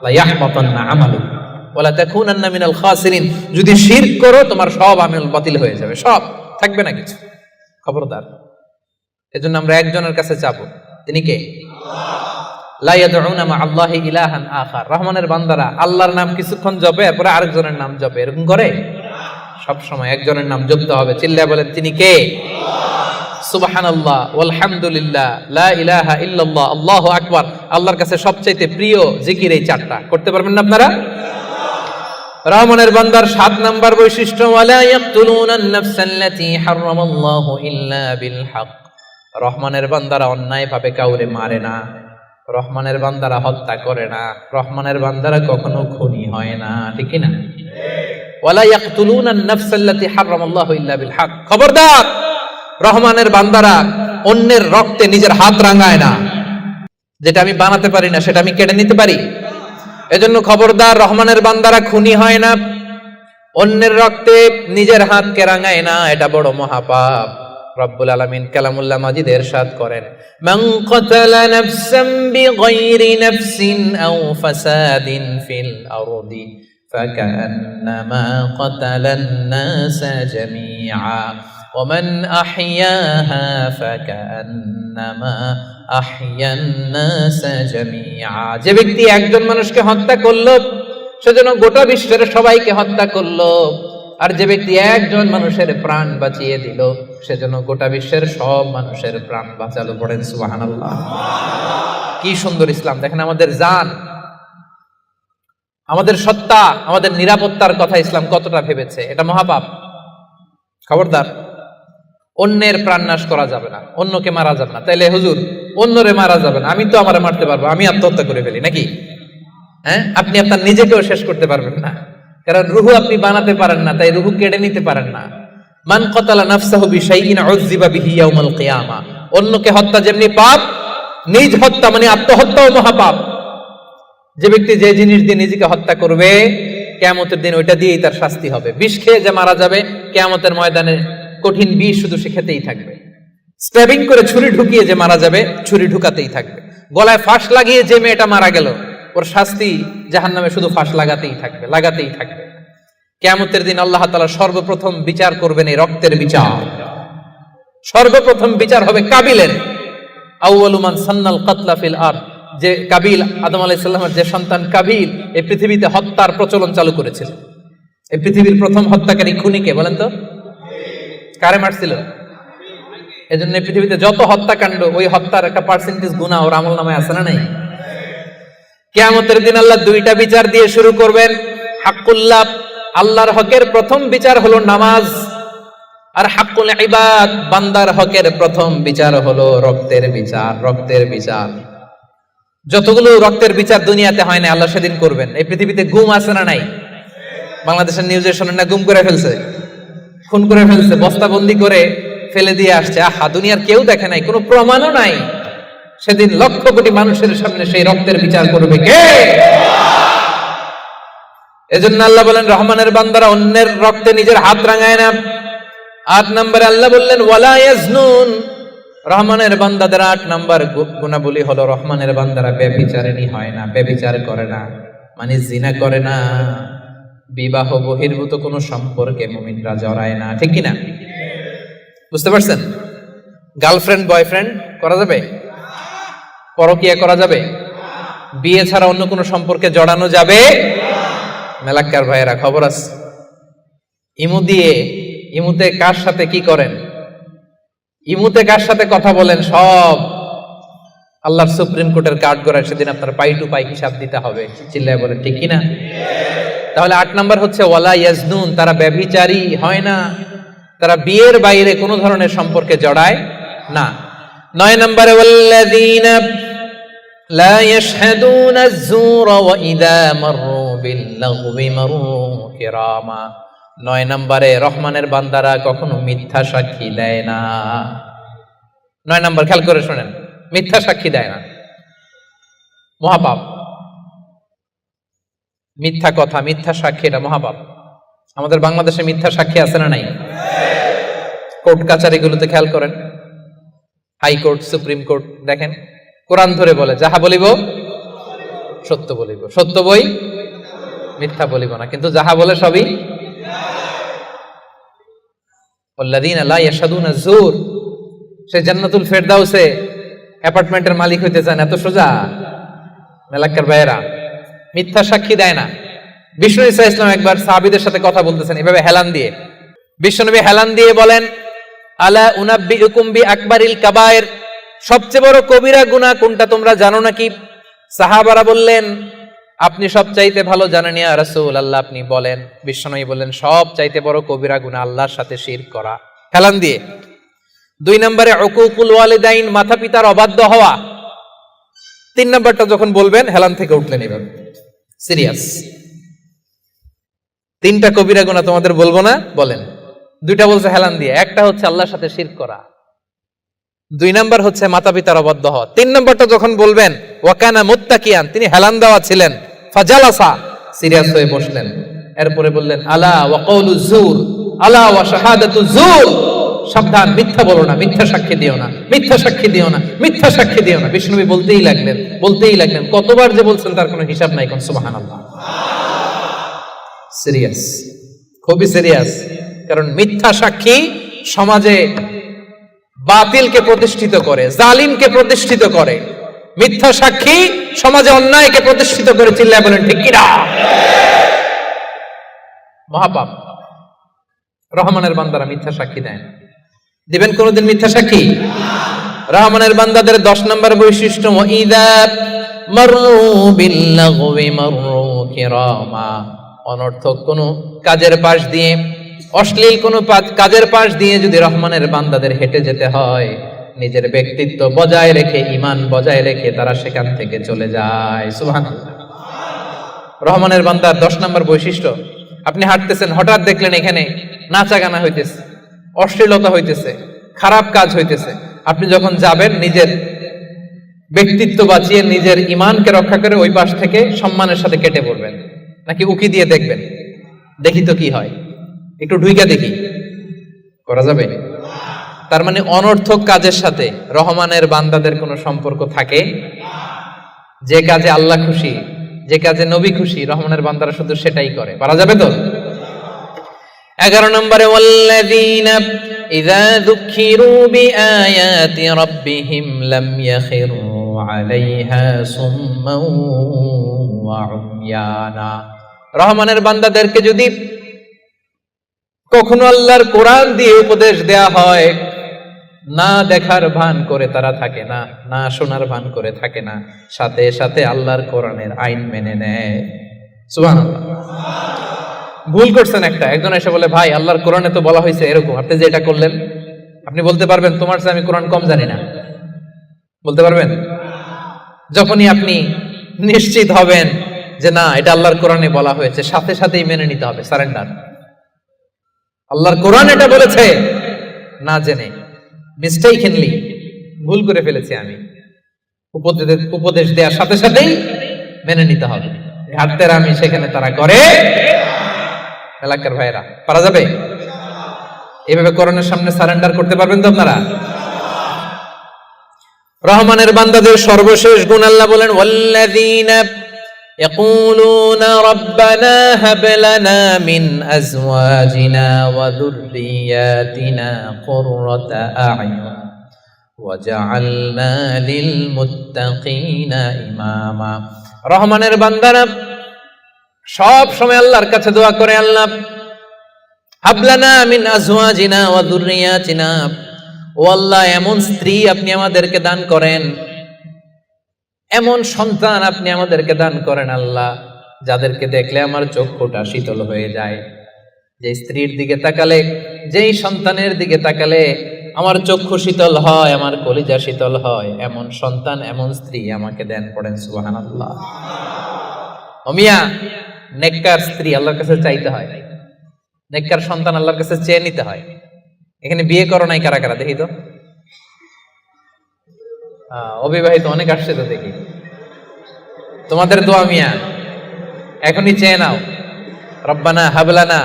লা ইয়াহবাতান্না আমালুক ওয়া লা তাকুনান্না মিনাল খাসিরিন। যদি শিরক করো তোমার সব আমল বাতিল হয়ে যাবে, সব থাকবে না কিছু। খবরদার। এজন্য আমরা একজনের কাছে চাবো, তিনি কে? লা ইয়াদউনা মা আল্লাহি ইলাহান আখার। রহমানের বান্দারা আল্লাহর নাম কিছুক্ষণ জপে, এরপরে আরেকজনের নাম জপে, এরকম করে? সব সময় একজনের নাম জপতে হবে। চিল্লায় বলেন তিনি কে? সুবহানাল্লাহ ওয়ালহামদুলিল্লাহ লা ইলাহা ইল্লাল্লাহ আল্লাহু আকবার। আল্লাহর কাছে সবচেয়ে প্রিয় জিকির এই চারটা। করতে পারবেন না আপনারা? রহমানের বান্দার 7 নাম্বার বৈশিষ্ট্য, ওয়ালা ইয়াকতুলুনান নাফসাল্লাতী হারামাল্লাহু ইল্লা বিল হক। রহমানের বান্দারা অন্যায় ভাবে কাউরে মারে না, রহমানের বান্দারা হত্যা করে না, রহমানের বান্দারা কখনো খুনি হয় না, ঠিক কি না? ওয়ালা ইয়াকতুলুনান নাফসাল্লাতী হারামাল্লাহু ইল্লা বিল হক। খবরদার, রহমানের বান্দারা অন্যের রক্তে নিজের হাত রাঙায় না। যেটা আমি বানাতে পারি না সেটা আমি কেটে নিতে পারি? এজন্য খবরদার, রহমানের বান্দারা খুনি হয় না, অন্যের রক্তে নিজের হাতকে রাঙায় না, এটা বড় মহাপাপ। রব্বুল আলামিন কালামুল্লাহ মাজিদ ইরশাদ করেন, মান কাতালা নাফসান বিগাইরি নাফসিন আও ফাসাদিন ফিল আরদি ফাকান্নামা কাতালান নাসা জামিআ ওয়া মান আহইয়াহা ফাকান্নামা আহইয়ান নাসা জামিআ। যে ব্যক্তি একজন মানুষকে হত্যা করলো সেজন্য গোটা বিশ্বের সবাইকে হত্যা করলো, আর যে ব্যক্তি একজন মানুষের প্রাণ বাঁচিয়ে দিল সেজন্য গোটা বিশ্বের সব মানুষের প্রাণ বাঁচালো। পড়েন সুবহানাল্লাহ। কি সুন্দর ইসলাম! দেখেন, আমাদের জান, আমাদের সত্তা, আমাদের নিরাপত্তার কথা ইসলাম কতটা ভেবেছে। এটা মহাপাপ। খবরদার, অন্যের প্রাণ নাশ করা যাবে না, অন্যকে মারা যাবে না। তাইলে হুজুর অন্যরে মারা যাবে না, আমি তো আমারে মারতে পারবো, আমি আত্মহত্যা করে ফেলি নাকি? হ্যাঁ, আপনি আপনার নিজেকেও শেষ করতে পারবেন না, কারণ রুহু আপনি বানাতে পারেন না, তাই রুহু কেড়ে নিতে পারেন না। মান কাতালা নাফসাহু বিশাইইন উযযিবা বিহি ইয়াউমাল কিয়ামা। অন্যকে হত্যা যেমনি পাপ, নিজ হত্যা মানে আত্মহত্যাও মহাপাপ। যে ব্যক্তি যে জিনিস দিয়ে নিজেকে হত্যা করবে, কিয়ামতের দিন ওইটা দিয়েই তার শাস্তি হবে। বিষ খেয়ে যে মারা যাবে, কিয়ামতের ময়দানে কঠিন বিষ শুধু সে খেতেই থাকবে। স্ট্যাবিং করে ছুরি ঢুকিয়ে যে মারা যাবে, ছুরি ঢুকাতেই থাকবে। গলায় ফাঁস লাগিয়ে যে মেয়েটা মারা গেল, ওর শাস্তি জাহান্নামে শুধু ফাঁস লাগাতেই থাকবে, লাগাতেই থাকবে। কিয়ামতের দিন আল্লাহ তাআলা সর্বপ্রথম বিচার করবেন এই রক্তের বিচার। সর্বপ্রথম বিচার হবে কাবিলের। আউয়ালু মান সান্নাল কাতলা ফিল আরদ। যে কাবিল, আদম আলাইহিস সালামের যে সন্তান কাবিল, এই পৃথিবীতে হত্যার প্রচলন চালু করেছিল। এই পৃথিবীর প্রথম হত্যাকারী খুনিকে বলেন তো? কারে মারছিল? এজন্য পৃথিবীতে যত হত্যাকাণ্ড, ওই হত্যার একটা পার্সেন্টেজ গুনাহ ওর আমলনামায় আছে না নাই? কিয়ামতের দিন আল্লাহ 2টা বিচার দিয়ে শুরু করবেন। হাক্কুল্লাহ, আল্লাহর হকের প্রথম বিচার হলো নামাজ, আর হাক্কুল ইবাদ, বান্দার হকের প্রথম বিচার হলো রক্তের বিচার। রক্তের বিচার, যতগুলো রক্তের বিচার দুনিয়াতে হয় না, আল্লাহ সেদিন করবেন। এই পৃথিবীতে গুম আছে না নাই? বাংলাদেশের নিউজে শোনেন না, গুম করে ফেলছে, খুন করে ফেলছে, বস্তাবন্দি করে ফেলে দিয়ে আসছে। আহা, দুনিয়ার কেউ দেখে নাই, কোনো প্রমাণও নাই। সেদিন লক্ষ কোটি মানুষের সামনে সেই রক্তের বিচার করবে কে? এজন্য আল্লাহ বলেন, রহমানের বান্দারা অন্যের রক্তে নিজের হাত রাঙায় না। 8 নম্বরে আল্লাহ বললেন, ওয়ালা ইয়াজনুন। রহমানের বান্দাদের 8 নম্বর গুণাবলী হলো, রহমানের বান্দারা ব্যভিচারিণী হয় না, ব্যভিচার করে না, মানে জিনা করে না, বিবাহ বহির্ভূত কোনো সম্পর্কে মুমিনরা জড়ায় না, ঠিক কিনা? বুঝতে পারছেন? গার্লফ্রেন্ড বয়ফ্রেন্ড করা যাবে? পরকিয়া করা যাবে? বিয়ে ছাড়া অন্য কোনো সম্পর্কে জড়ানো যাবে মেলাক্কার ভাইয়েরা খবর আছে ইমুতে কার সাথে কি করেন, ইমুতে কার সাথে কথা বলেন, সব আল্লাহর সুপ্রিম কোর্টের কার্ড করার সেদিন আপনার পাই টু পাই হিসাব দিতে হবে। চিল্লায় বলেন ঠিক কিনা? তাহলে 8 নাম্বার হচ্ছে ওয়ালা ইয়াজনুন, তারা ব্যভিচারী হয় না, তারা বিয়ের বাইরে কোনো ধরনের সম্পর্কে জড়ায় না। 9 নম্বরে ওয়াল্লাযীনা লা ইয়াশহাদুনা আয-যুরা ওয়া ইযা মাররু বিল-লাগবি মাররু কিরামা। 9 নম্বরে রহমানের বান্দারা কখনো মিথ্যা সাক্ষী দেয় না। 9 নম্বর খেয়াল করে শুনেন, মিথ্যা সাক্ষী দেয় না, মহাপাপ। মিথ্যা কথা, মিথ্যা সাক্ষী, এটা মহাপাপ। আমাদের বাংলাদেশে মিথ্যা সাক্ষী আছে না নাই? কোর্ট কাচারিগুলোতে খেয়াল করেন, হাইকোর্ট, সুপ্রিম কোর্ট, দেখেন কোরআন ধরে বলে যাহা বলিব সত্য বলিব, সত্য বই মিথ্যা বলিব না, কিন্তু যাহা বলে সবই ওয়াল্লাযীনা লা ইয়াশহাদুনা আয-যুর। সে জান্নাতুল ফেরদাউসে অ্যাপার্টমেন্টের মালিক হইতে চান, এত সোজা? মেলাক্কার ভাইয়েরা মিথ্যা সাক্ষী দেয় না। বিষ্ণু ঈসা ইসলাম একবার সাহাবীদের সাথে কথা বলতেছেন এভাবে হেলান দিয়ে, বিশ্বনবী হেলান দিয়ে বলেন আলা উনাব্বিউকুম বি আকবারিল কাবায়ের, সবচেয়ে বড় কবিরা গুনাহ কোনটা তোমরা জানো নাকি? সাহাবারা বললেন আপনি সবচাইতে ভালো জানেন ইয়া রাসূলুল্লাহ, আপনি বলেন। বিশ্বনবী বললেন সবচাইতে বড় কবিরা গুনাহ আল্লাহর সাথে শিরক করা, হেলান দিয়ে। 2 নম্বরে উকুকুল ওয়ালিদাইন, মাতা পিতার অবাধ্য হওয়া। 3 নম্বরটা যখন বলবেন হেলান থেকে উঠলেন এভাবে, সিরিয়াস। 3টা কবিরা গুনাহ তোমাদের বলবো না, বলেন। 2টা বলছে হেলান দিয়ে, একটা হচ্ছে আল্লাহর সাথে শিরক করা, 2 নাম্বার হচ্ছে মাতা পিতার অবাধ্য হওয়া। 3 নাম্বারটা যখন বলবেন ওয়াকানা মুত্তাকিয়ান, তিনি হেলান দেওয়া ছিলেন, ফাজালাসা, সিরিয়াস হয়ে বসলেন। এরপরে বললেন আলা ওয়া কাউলু যুর, আলা ওয়া শাহাদাতু যুর, সাবধান, মিথ্যা বলো না, মিথ্যা সাক্ষী দিও না, মিথ্যা সাক্ষী দিও না, মিথ্যা সাক্ষী দিও না। বিষ্ণুবী বলতেই লাগলেন, কতবার যে বলছেন তার কোনো হিসাব নাই। কোন সুবহানাল্লাহ। সিরিয়াস, খুবই সিরিয়াস। কারণ মিথ্যা সাক্ষী সমাজে বাতিলকে প্রতিষ্ঠিত করে, জালিমকে প্রতিষ্ঠিত করে। মিথ্যা সাক্ষী সমাজে অন্যায়কে প্রতিষ্ঠিত করে। চিল্লায় বলেন ঠিক কিনা? মহাপাপ। রহমানের বান্দারা মিথ্যা সাক্ষী দেয় না। দিবেন কোনদিন মিথ্যা সাক্ষী? রহমানের বান্দাদের 10 নম্বর বৈশিষ্ট্য ওয়াইদা মাররু বিল-লাগবি মাররু কিরামা, অনর্থক কোনো কাজের পাশ দিয়ে, অশ্লীল কোনো কাজের পাশ দিয়ে যদি রহমানের বান্দাদের হেঁটে যেতে হয়, নিজের ব্যক্তিত্ব বজায় রেখে, ঈমান বজায় রেখে তারা সেখান থেকে চলে যায়। সুবহানাল্লাহ। রহমানের বান্দার 10 নম্বর বৈশিষ্ট্য, আপনি হাঁটতেছেন, হঠাৎ দেখলেন এখানে নাচা গানা হইতেছে, অশ্লীলতা হইতেছে, খারাপ কাজ হইতেছে। আপনি যখন যাবেন নিজের ব্যক্তিত্ব বাঁচিয়ে, নিজের ঈমানকে রক্ষা করে ওই পাশ থেকে সম্মানের সাথে কেটে পড়বেন, নাকি উকি দিয়ে দেখবেন দেখি তো কি হয়, একটু ঢুইকা দেখি, করা যাবে? তার মানে অনর্থক কাজের সাথে রহমানের বান্দাদের কোনো সম্পর্ক থাকে? যে কাজে আল্লাহ খুশি, যে কাজে নবী খুশি, রহমানের বান্দারা শুধু সেটাই করে। পারা যাবে তো? 11 নম্বরে ওয়াল্লাযীনা ইযা যুকিরু বিআয়াতি রাব্বিহিম লাম ইয়াখিরু আলাইহা সুম্মান ওয়া উময়ানা। রহমানের বান্দাদেরকে যদি কখনো আল্লাহর কোরআন দিয়ে উপদেশ দেয়া হয়, না দেখার ভান করে তারা থাকে না, না শোনার ভান করে থাকে না, সাথে সাথে আল্লাহর কোরআনের আইন মেনে নেয়। সুবহানাল্লাহ। ভুল করছেন একটা, একজন এসে বলে ভাই আল্লাহর কোরআনে তো বলা হয়েছে এরকম, আপনি যে এটা করলেন, আপনি বলতে পারবেন তোমার চেয়ে আমি কোরআন কম জানি না? বলতে পারবেন? যখনই আপনি নিশ্চিত হবেন যে না এটা আল্লাহর কোরআনে বলা হয়েছে, সাথে সাথেই মেনে নিতে হবে, সারেন্ডার। আল্লাহর কোরআন এটা বলেছে, না জেনে মিস্টেকলি ভুল করে ফেলেছি আমি, উপদেশ দেওয়ার সাথে সাথেই মেনে নিতে হবে। ঘাটতের আমি সেখানে তারা করে। এলাকার ভাইরা, পারা যাবে? এইভাবে কোরআনের সামনে সারেন্ডার করতে পারবেন তো আপনারা? রহমানের বান্দাদের সর্বশেষ গুণ আল্লাহ বলেন ওয়াল্লাযীনা ইয়াকুলুনা রাব্বানা হাব লানা মিন আজওয়াজিনা ওয়া যুররিয়াতিনা কুররাতা আ'য়ুন ওয়াজআলনা লিল মুত্তাকিনা ইমামা। রহমানের বান্দারা সব সময় আল্লাহর কাছে দোয়া করে, আল্লাহ হাবলানা মিন আজওয়াজিনা ওয়া যুররিয়াতিনা, ও আল্লাহ এমন স্ত্রী আপনি আমাদেরকে দান করেন, এমন সন্তান আপনি আমাদেরকে দান করেন আল্লাহ, যাদেরকে দেখলে আমার চক্ষুটা শীতল হয়ে যায়। যে স্ত্রীর দিকে তাকালে, যেই সন্তানের দিকে তাকালে আমার চক্ষু শীতল হয়, আমার কলিজা শীতল হয়, এমন সন্তান এমন স্ত্রী আমাকে দেন। পড়েন সুবহানাল্লাহ। ও মিয়া, নেককার স্ত্রী আল্লাহর কাছে চাইতে হয়, নেককার সন্তান আল্লাহর কাছে চেয়ে নিতে হয়। এখানে বিয়ে করো নাই কারা কারা দেখি তো? অবিবাহিত অনেক আসছে তো দেখি। তোমাদের দোয়া মিয়া, এখনই চেয়ে নাও। রব্বানা হাবলানা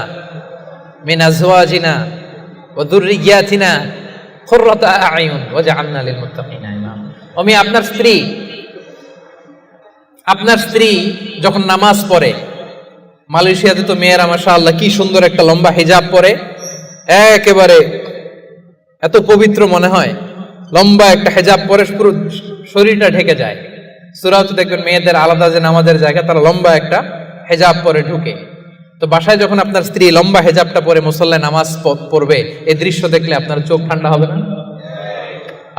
মিন আজওয়াজিনা ওয়া যুররিয়াতিনা কুররাতা আ'য়ুন ওয়াজআলনা লিল মুত্তাকিনা ইমামা। ও মিয়া, আপনার স্ত্রী যখন নামাজ পড়ে, মালয়েশিয়াতে তো মেয়েরা মাশাআল্লাহ কি সুন্দর একটা লম্বা হিজাব পরে, একেবারে এত পবিত্র মনে হয়, লম্বা একটা হিজাব পরে পুরো শরীরটা ঢেকে যায়। সূরাতে দেখবেন মেয়েদের আলাদা যে নামাজের জায়গা, তারা লম্বা একটা হিজাব পরে ঢুকে। তো বাসায় যখন আপনার স্ত্রী লম্বা হিজাবটা পরে মুসল্লায় নামাজ পড়বে, এই দৃশ্য দেখলে আপনার চোখ ঠান্ডা হবে না?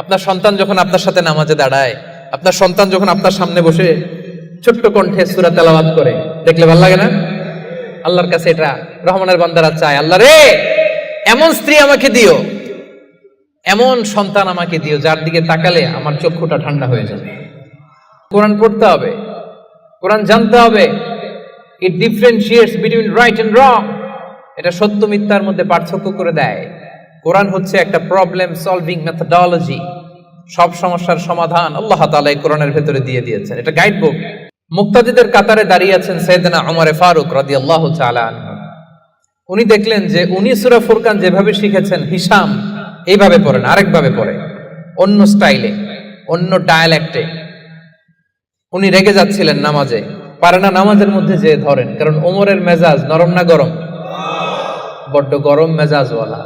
আপনার সন্তান যখন আপনার সাথে নামাজে দাঁড়ায়, আপনার সন্তান যখন আপনার সামনে বসে ছোট্ট কণ্ঠে সূরা তেলাওয়াত করে, দেখলে ভালো লাগে না? আল্লাহর কাছে এটা রহমানের বান্দারা চায়, আল্লাহ রে এমন স্ত্রী আমাকে দিও, এমন সন্তান আমাকে দিও, যার দিকে তাকালে আমার চক্ষুটা ঠান্ডা হয়ে যাবে। কোরআন পড়তে হবে, কোরআন জানতে হবে। It differentiates between right and wrong. এটা সত্য মিথ্যার মধ্যে পার্থক্য করে দেয়। কোরআন হচ্ছে একটা প্রবলেম সলভিং মেথডোলজি। সব সমস্যার সমাধান আল্লাহ তাআলা এই কোরআনের ভেতরে দিয়ে দিয়েছেন। এটা গাইড বুক। মুক্তাদিদের কাতারে দাঁড়িয়ে আছেন সাইয়েদনা ওমর ফারুক রাদিয়াল্লাহু তাআলা আনহু। উনি দেখলেন যে উনি সূরা ফুরকান যেভাবে শিখেছেন, হিশাম এইভাবে পড়েন, আরেকভাবে পড়ে, অন্য স্টাইলে, অন্য ডায়ালেক্টে। উনি রেগে যাচ্ছিলেন নামাজে, পারে না নামাজের মধ্যে যে ধরেন, কারণ ওমরের মেজাজ নরম না গরম? বড্ড গরম মেজাজওয়ালা।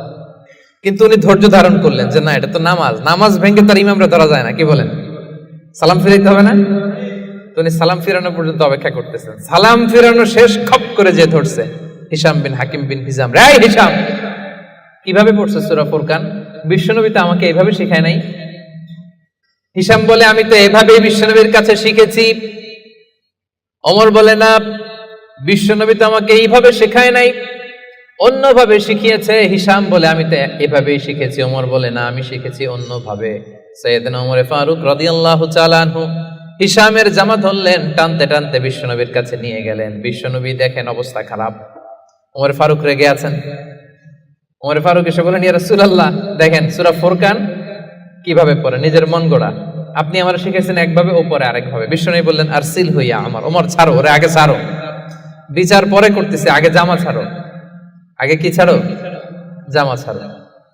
কিন্তু উনি ধৈর্য ধারণ করলেন যে না, এটা তো নামাজ, নামাজ ভেঙে তার ইমামরা ধরা যায় না, কি বলেন? সালাম ফিরাইতে হবে না? তো উনি সালাম ফিরানো পর্যন্ত অপেক্ষা করতেছেন। সালাম ফিরানো শেষ, খপ করে যে ধরছে হিশাম বিন হাকিম বিন হিজাম। রে হিশাম, কিভাবে পড়ছে সূরা ফুরকান? বিশ্বনবী তো আমাকে এইভাবে শেখায় নাই। হিশাম বলে আমি তো এভাবেই বিশ্বনবীর কাছে শিখেছি। ওমর বলে না, বিশ্বনবী তো আমাকে এইভাবে শেখায় নাই, অন্যভাবে শিখিয়েছে। হিশাম বলে আমি তো এভাবেই শিখেছি। ওমর বলে না, আমি শিখেছি অন্যভাবে। সাইয়েদনা ওমর ফারুক রাদিয়াল্লাহু তাআলা আনহু হিশামের জামা ধরলেন, টানতে টানতে বিশ্বনবীর কাছে নিয়ে গেলেন। বিশ্বনবী দেখেন অবস্থা খারাপ, ওমর ফারুক রেগে আছেন। ওমর ফারুক এসে বলেন, ইয়া রাসূলুল্লাহ, দেখেন সূরা ফুরকান কিভাবে পড়ে, নিজের মন গড়া। আপনি আমার শিখেছেন একভাবে, ও পরে আরেকভাবে। বিশ্বনবী বললেন, আরসিল হইয়া আমার, ওমর ছাড়ো, ওরে আগে ছাড়ো, বিচার পরে করতেছে, আগে জামা ছাড়ো। আগে কি ছাড়ো? জামা ছাড়ো।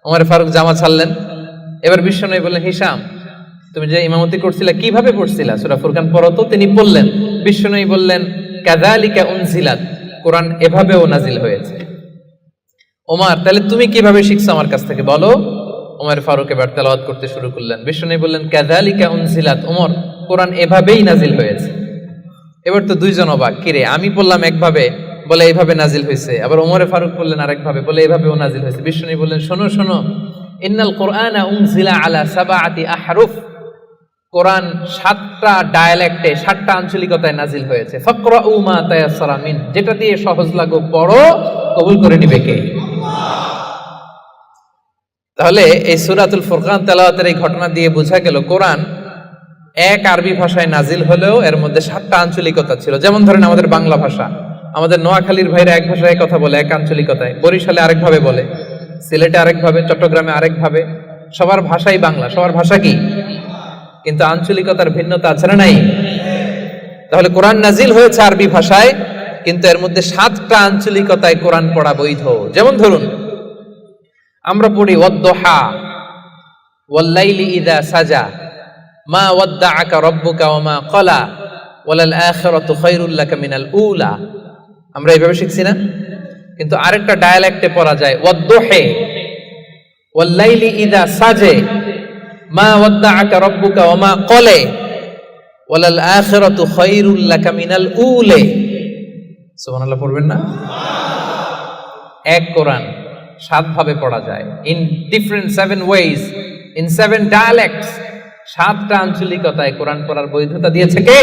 ওমর ফারুক জামা ছাড়লেন। এবার বিশ্বনবী বললেন, হিশাম, তুমি যে ইমামতি করছিলা কিভাবে পড়ছিলা? সূরা ফুরকান পড়ো তো। তিনি বললেন, বিশ্বনবী বললেন, কাযালিকা উনজিলাত, কোরআন এভাবেও নাজিল হয়েছে। ওমর, তাহলে তুমি কিভাবে শিখছো আমার কাছ থেকে বলো। ওমর ফারুক এবার তেলাওয়াত করতে শুরু করলেন। বিশ্বনবী বললেন, কাযালিকা উনজিলাত, ওমর, কোরআন এভাবেই নাজিল হয়েছে। এবার তো দুইজন অবাক, কিরে আমি বললাম একভাবে, বলে এইভাবে নাজিল হয়েছে। আবার ওমর ফারুক বললেন আরেকভাবে, বলে এইভাবেও নাজিল হয়েছে। বিশ্বনবী বললেন, শোনো শোনো, ইন্নাল কোরআনা উনজিলা আলা সাবআতি আহরুফ, কোরআন 7টা ডায়ালেক্টে, 7টা আঞ্চলিকতায় নাজিল হয়েছে। ফাকরাউ মা তায়াসসারা মিন, যেটা দিয়ে সহজ লাগো পড়ো, কবুল করে নিবে কে? তাহলে এই সূরাতুল ফুরকান তেলাওয়াতের এই ঘটনা দিয়ে বোঝা গেল, কোরআন এক আরবি ভাষায় নাজিল হলেও এর মধ্যে 7টা আঞ্চলিকতা ছিল। যেমন ধরেন আমাদের বাংলা ভাষা, আমাদের নোয়াখালীর ভাইরা এক ভাষায় কথা বলে, এক আঞ্চলিকতায়, বরিশালে আরেকভাবে বলে, সিলেটে আরেকভাবে, চট্টগ্রামে আরেকভাবে। সবার ভাষাই বাংলা, সবার ভাষা কি, কিন্তু আঞ্চলিকতার ভিন্নতা আছে না নাই? তাহলে কোরআন নাজিল হয়েছে আরবি ভাষায়, কিন্তু এর মধ্যে 7টা আঞ্চলিকতায় কোরআন পড়া বৈধ। যেমন ধরুন আমরা পড়ি ওয়াদ-দুহা ওয়াল-লাইলি ইযা সাজা মা ওয়াদ্দাআকা রাব্বুকা ওয়া মা ক্বালা ওয়ালাল আখিরাতু খায়রুল লাকা মিনাল উলা। আমরা এইভাবে শিখছি না? কিন্তু আরেকটা ডায়ালেক্টে পড়া যায় ওয়াদ-দুহি ওয়াল-লাইলি ইযা সাজে মা ওয়াদ্দাআকা রাব্বুকা ওয়া মা ক্বালা ওয়ালাল আখিরাতু খায়রুল লাকা মিনাল উলা। সুবহানাল্লাহ পড়বেন না? এক কোরআন 7 ভাবে পড়া যায়, in different 7 ways, in 7 dialects. 7টা আঞ্চলিকতায় কোরআন পড়ার বৈধতা দিয়েছে কে?